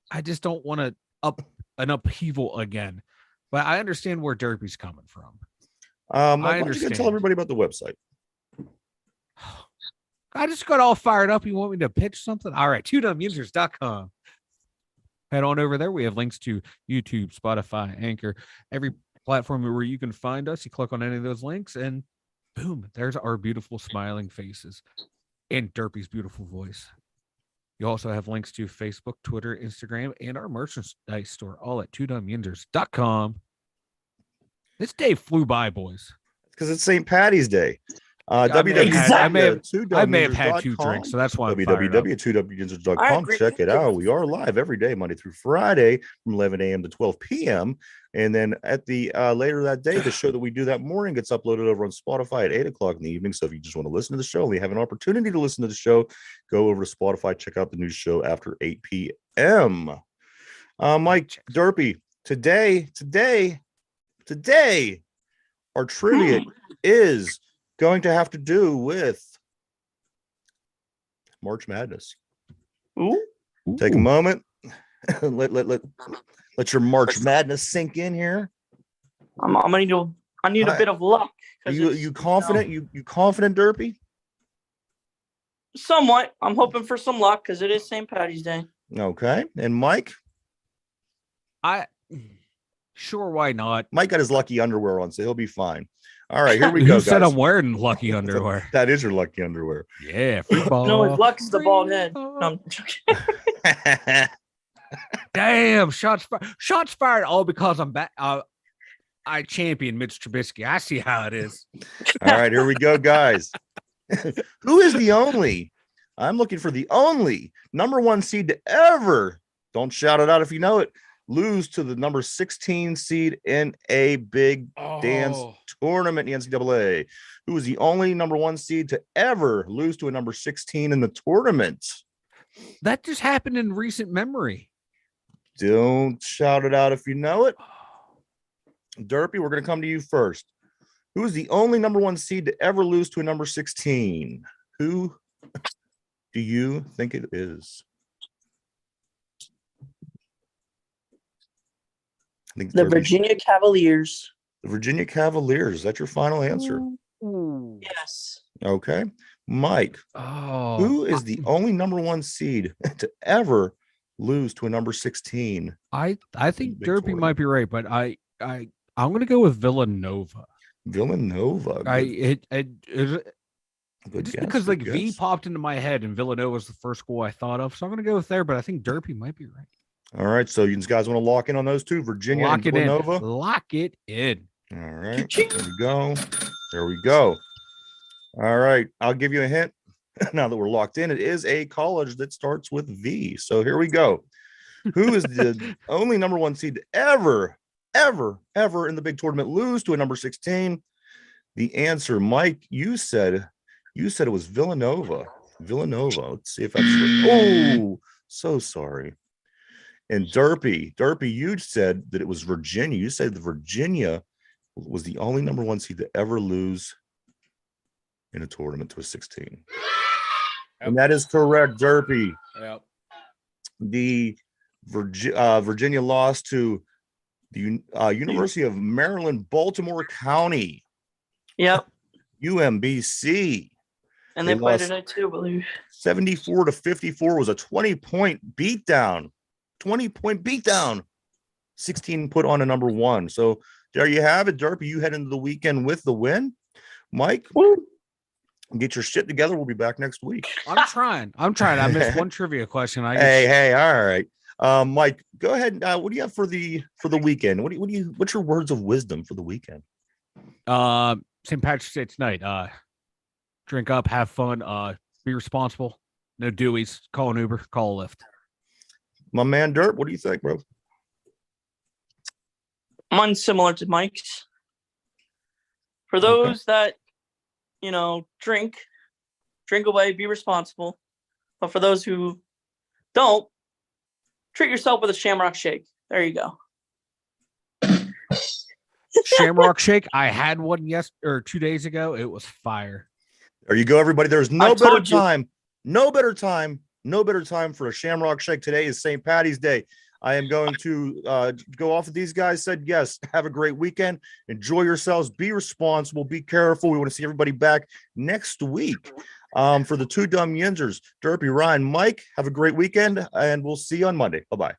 I just don't want to an upheaval again. But I understand where Derby's coming from. Mike, why don't you go tell understand. everybody about the website? I just got all fired up. You want me to pitch something? All right, twodumbusers.com. Head on over there. We have links to YouTube, Spotify, Anchor, every platform where you can find us. You click on any of those links, and boom, there's our beautiful smiling faces and Derpy's beautiful voice. You also have links to Facebook, Twitter, Instagram, and our merchandise store, all at twodumbusers.com. This day flew by, boys. Because it's St. Patty's Day. I may have www.2dumbyinjuries.com. had 2 drinks, so that's why I'm www.2dumbyinjuries.com. Check it out. We are live every day, Monday through Friday, from 11 a.m. to 12 p.m. And then at the later that day, the show that we do that morning gets uploaded over on Spotify at 8 o'clock in the evening. So if you just want to listen to the show, we have an opportunity to listen to the show, go over to Spotify, check out the new show after 8 p.m. Mike Derpy, today, our trivia is going to have to do with March Madness. Ooh. Take a moment. Let your March Madness sink in here. I need a bit of luck. You confident? You confident, Derpy? Somewhat. I'm hoping for some luck because it is St. Patty's Day. Okay. And Mike? Sure, why not? Mike got his lucky underwear on, so he'll be fine. All right, here we go. Who said I'm wearing lucky underwear? That is your lucky underwear. Yeah, free ball. No, his luck is the bald head. No, I'm joking. Damn, shots fired all because I'm back. I champion Mitch Trubisky. I see how it is. All right, here we go, guys. Who is the only? I'm looking for the only number 1 seed to ever. Don't shout it out if you know it. Lose to the number 16 seed in a big dance tournament in the NCAA. Who was the only number 1 seed to ever lose to a number 16 in the tournament? That just happened in recent memory. Don't shout it out if you know it. Derpy, we're going to come to you first. Who is the only number 1 seed to ever lose to a number 16? Who do you think it is? I think the Virginia Cavaliers. The Virginia Cavaliers. Is that your final answer? Yes. Okay. Mike, who is the only number 1 seed to ever lose to a number 16? I think Derpy might be right, but I'm going to go with Villanova. Villanova. Because V popped into my head and Villanova was the first school I thought of, so I'm going to go with there. But I think Derpy might be right. All right, so you guys want to lock in on those two, Virginia and Villanova? Lock it in. All right, there we go. All right, I'll give you a hint. Now that we're locked in, it is a college that starts with V. So here we go. Who is the only number 1 seed to ever in the big tournament lose to a number 16? The answer, Mike, you said it was Villanova. Let's see if that's right. Oh, so sorry. And Derpy, you said that it was Virginia. You said that Virginia was the only number 1 seed to ever lose in a tournament to a 16. Yep. And that is correct, Derpy. Yep. The Virginia lost to the University of Maryland, Baltimore County. Yep. UMBC. And they played tonight too, I believe. 74-54 was a 20-point beatdown. 20-point beatdown. 16 put on a number 1. So there you have it, Derpy. You head into the weekend with the win. Mike, get your shit together. We'll be back next week. I'm trying. I missed one trivia question. Hey, all right. Mike, go ahead. What do you have for the weekend? What's your words of wisdom for the weekend? St. Patrick's Day tonight. Drink up, have fun, be responsible. No Deweys. Call an Uber, call a Lyft. My man Dirt, what do you think, bro? Mine's similar to Mike's. For those that, drink away, be responsible. But for those who don't, treat yourself with a Shamrock Shake. There you go. Shamrock Shake. I had one 2 days ago. It was fire. There you go, everybody. There's no better time. No better time for a Shamrock Shake. Today is St. Patty's Day. I am going to go off with these guys. Said yes. Have a great weekend. Enjoy yourselves. Be responsible. Be careful. We want to see everybody back next week for the Two Dumb Yinzers. Derpy, Ryan, Mike, have a great weekend, and we'll see you on Monday. Bye-bye.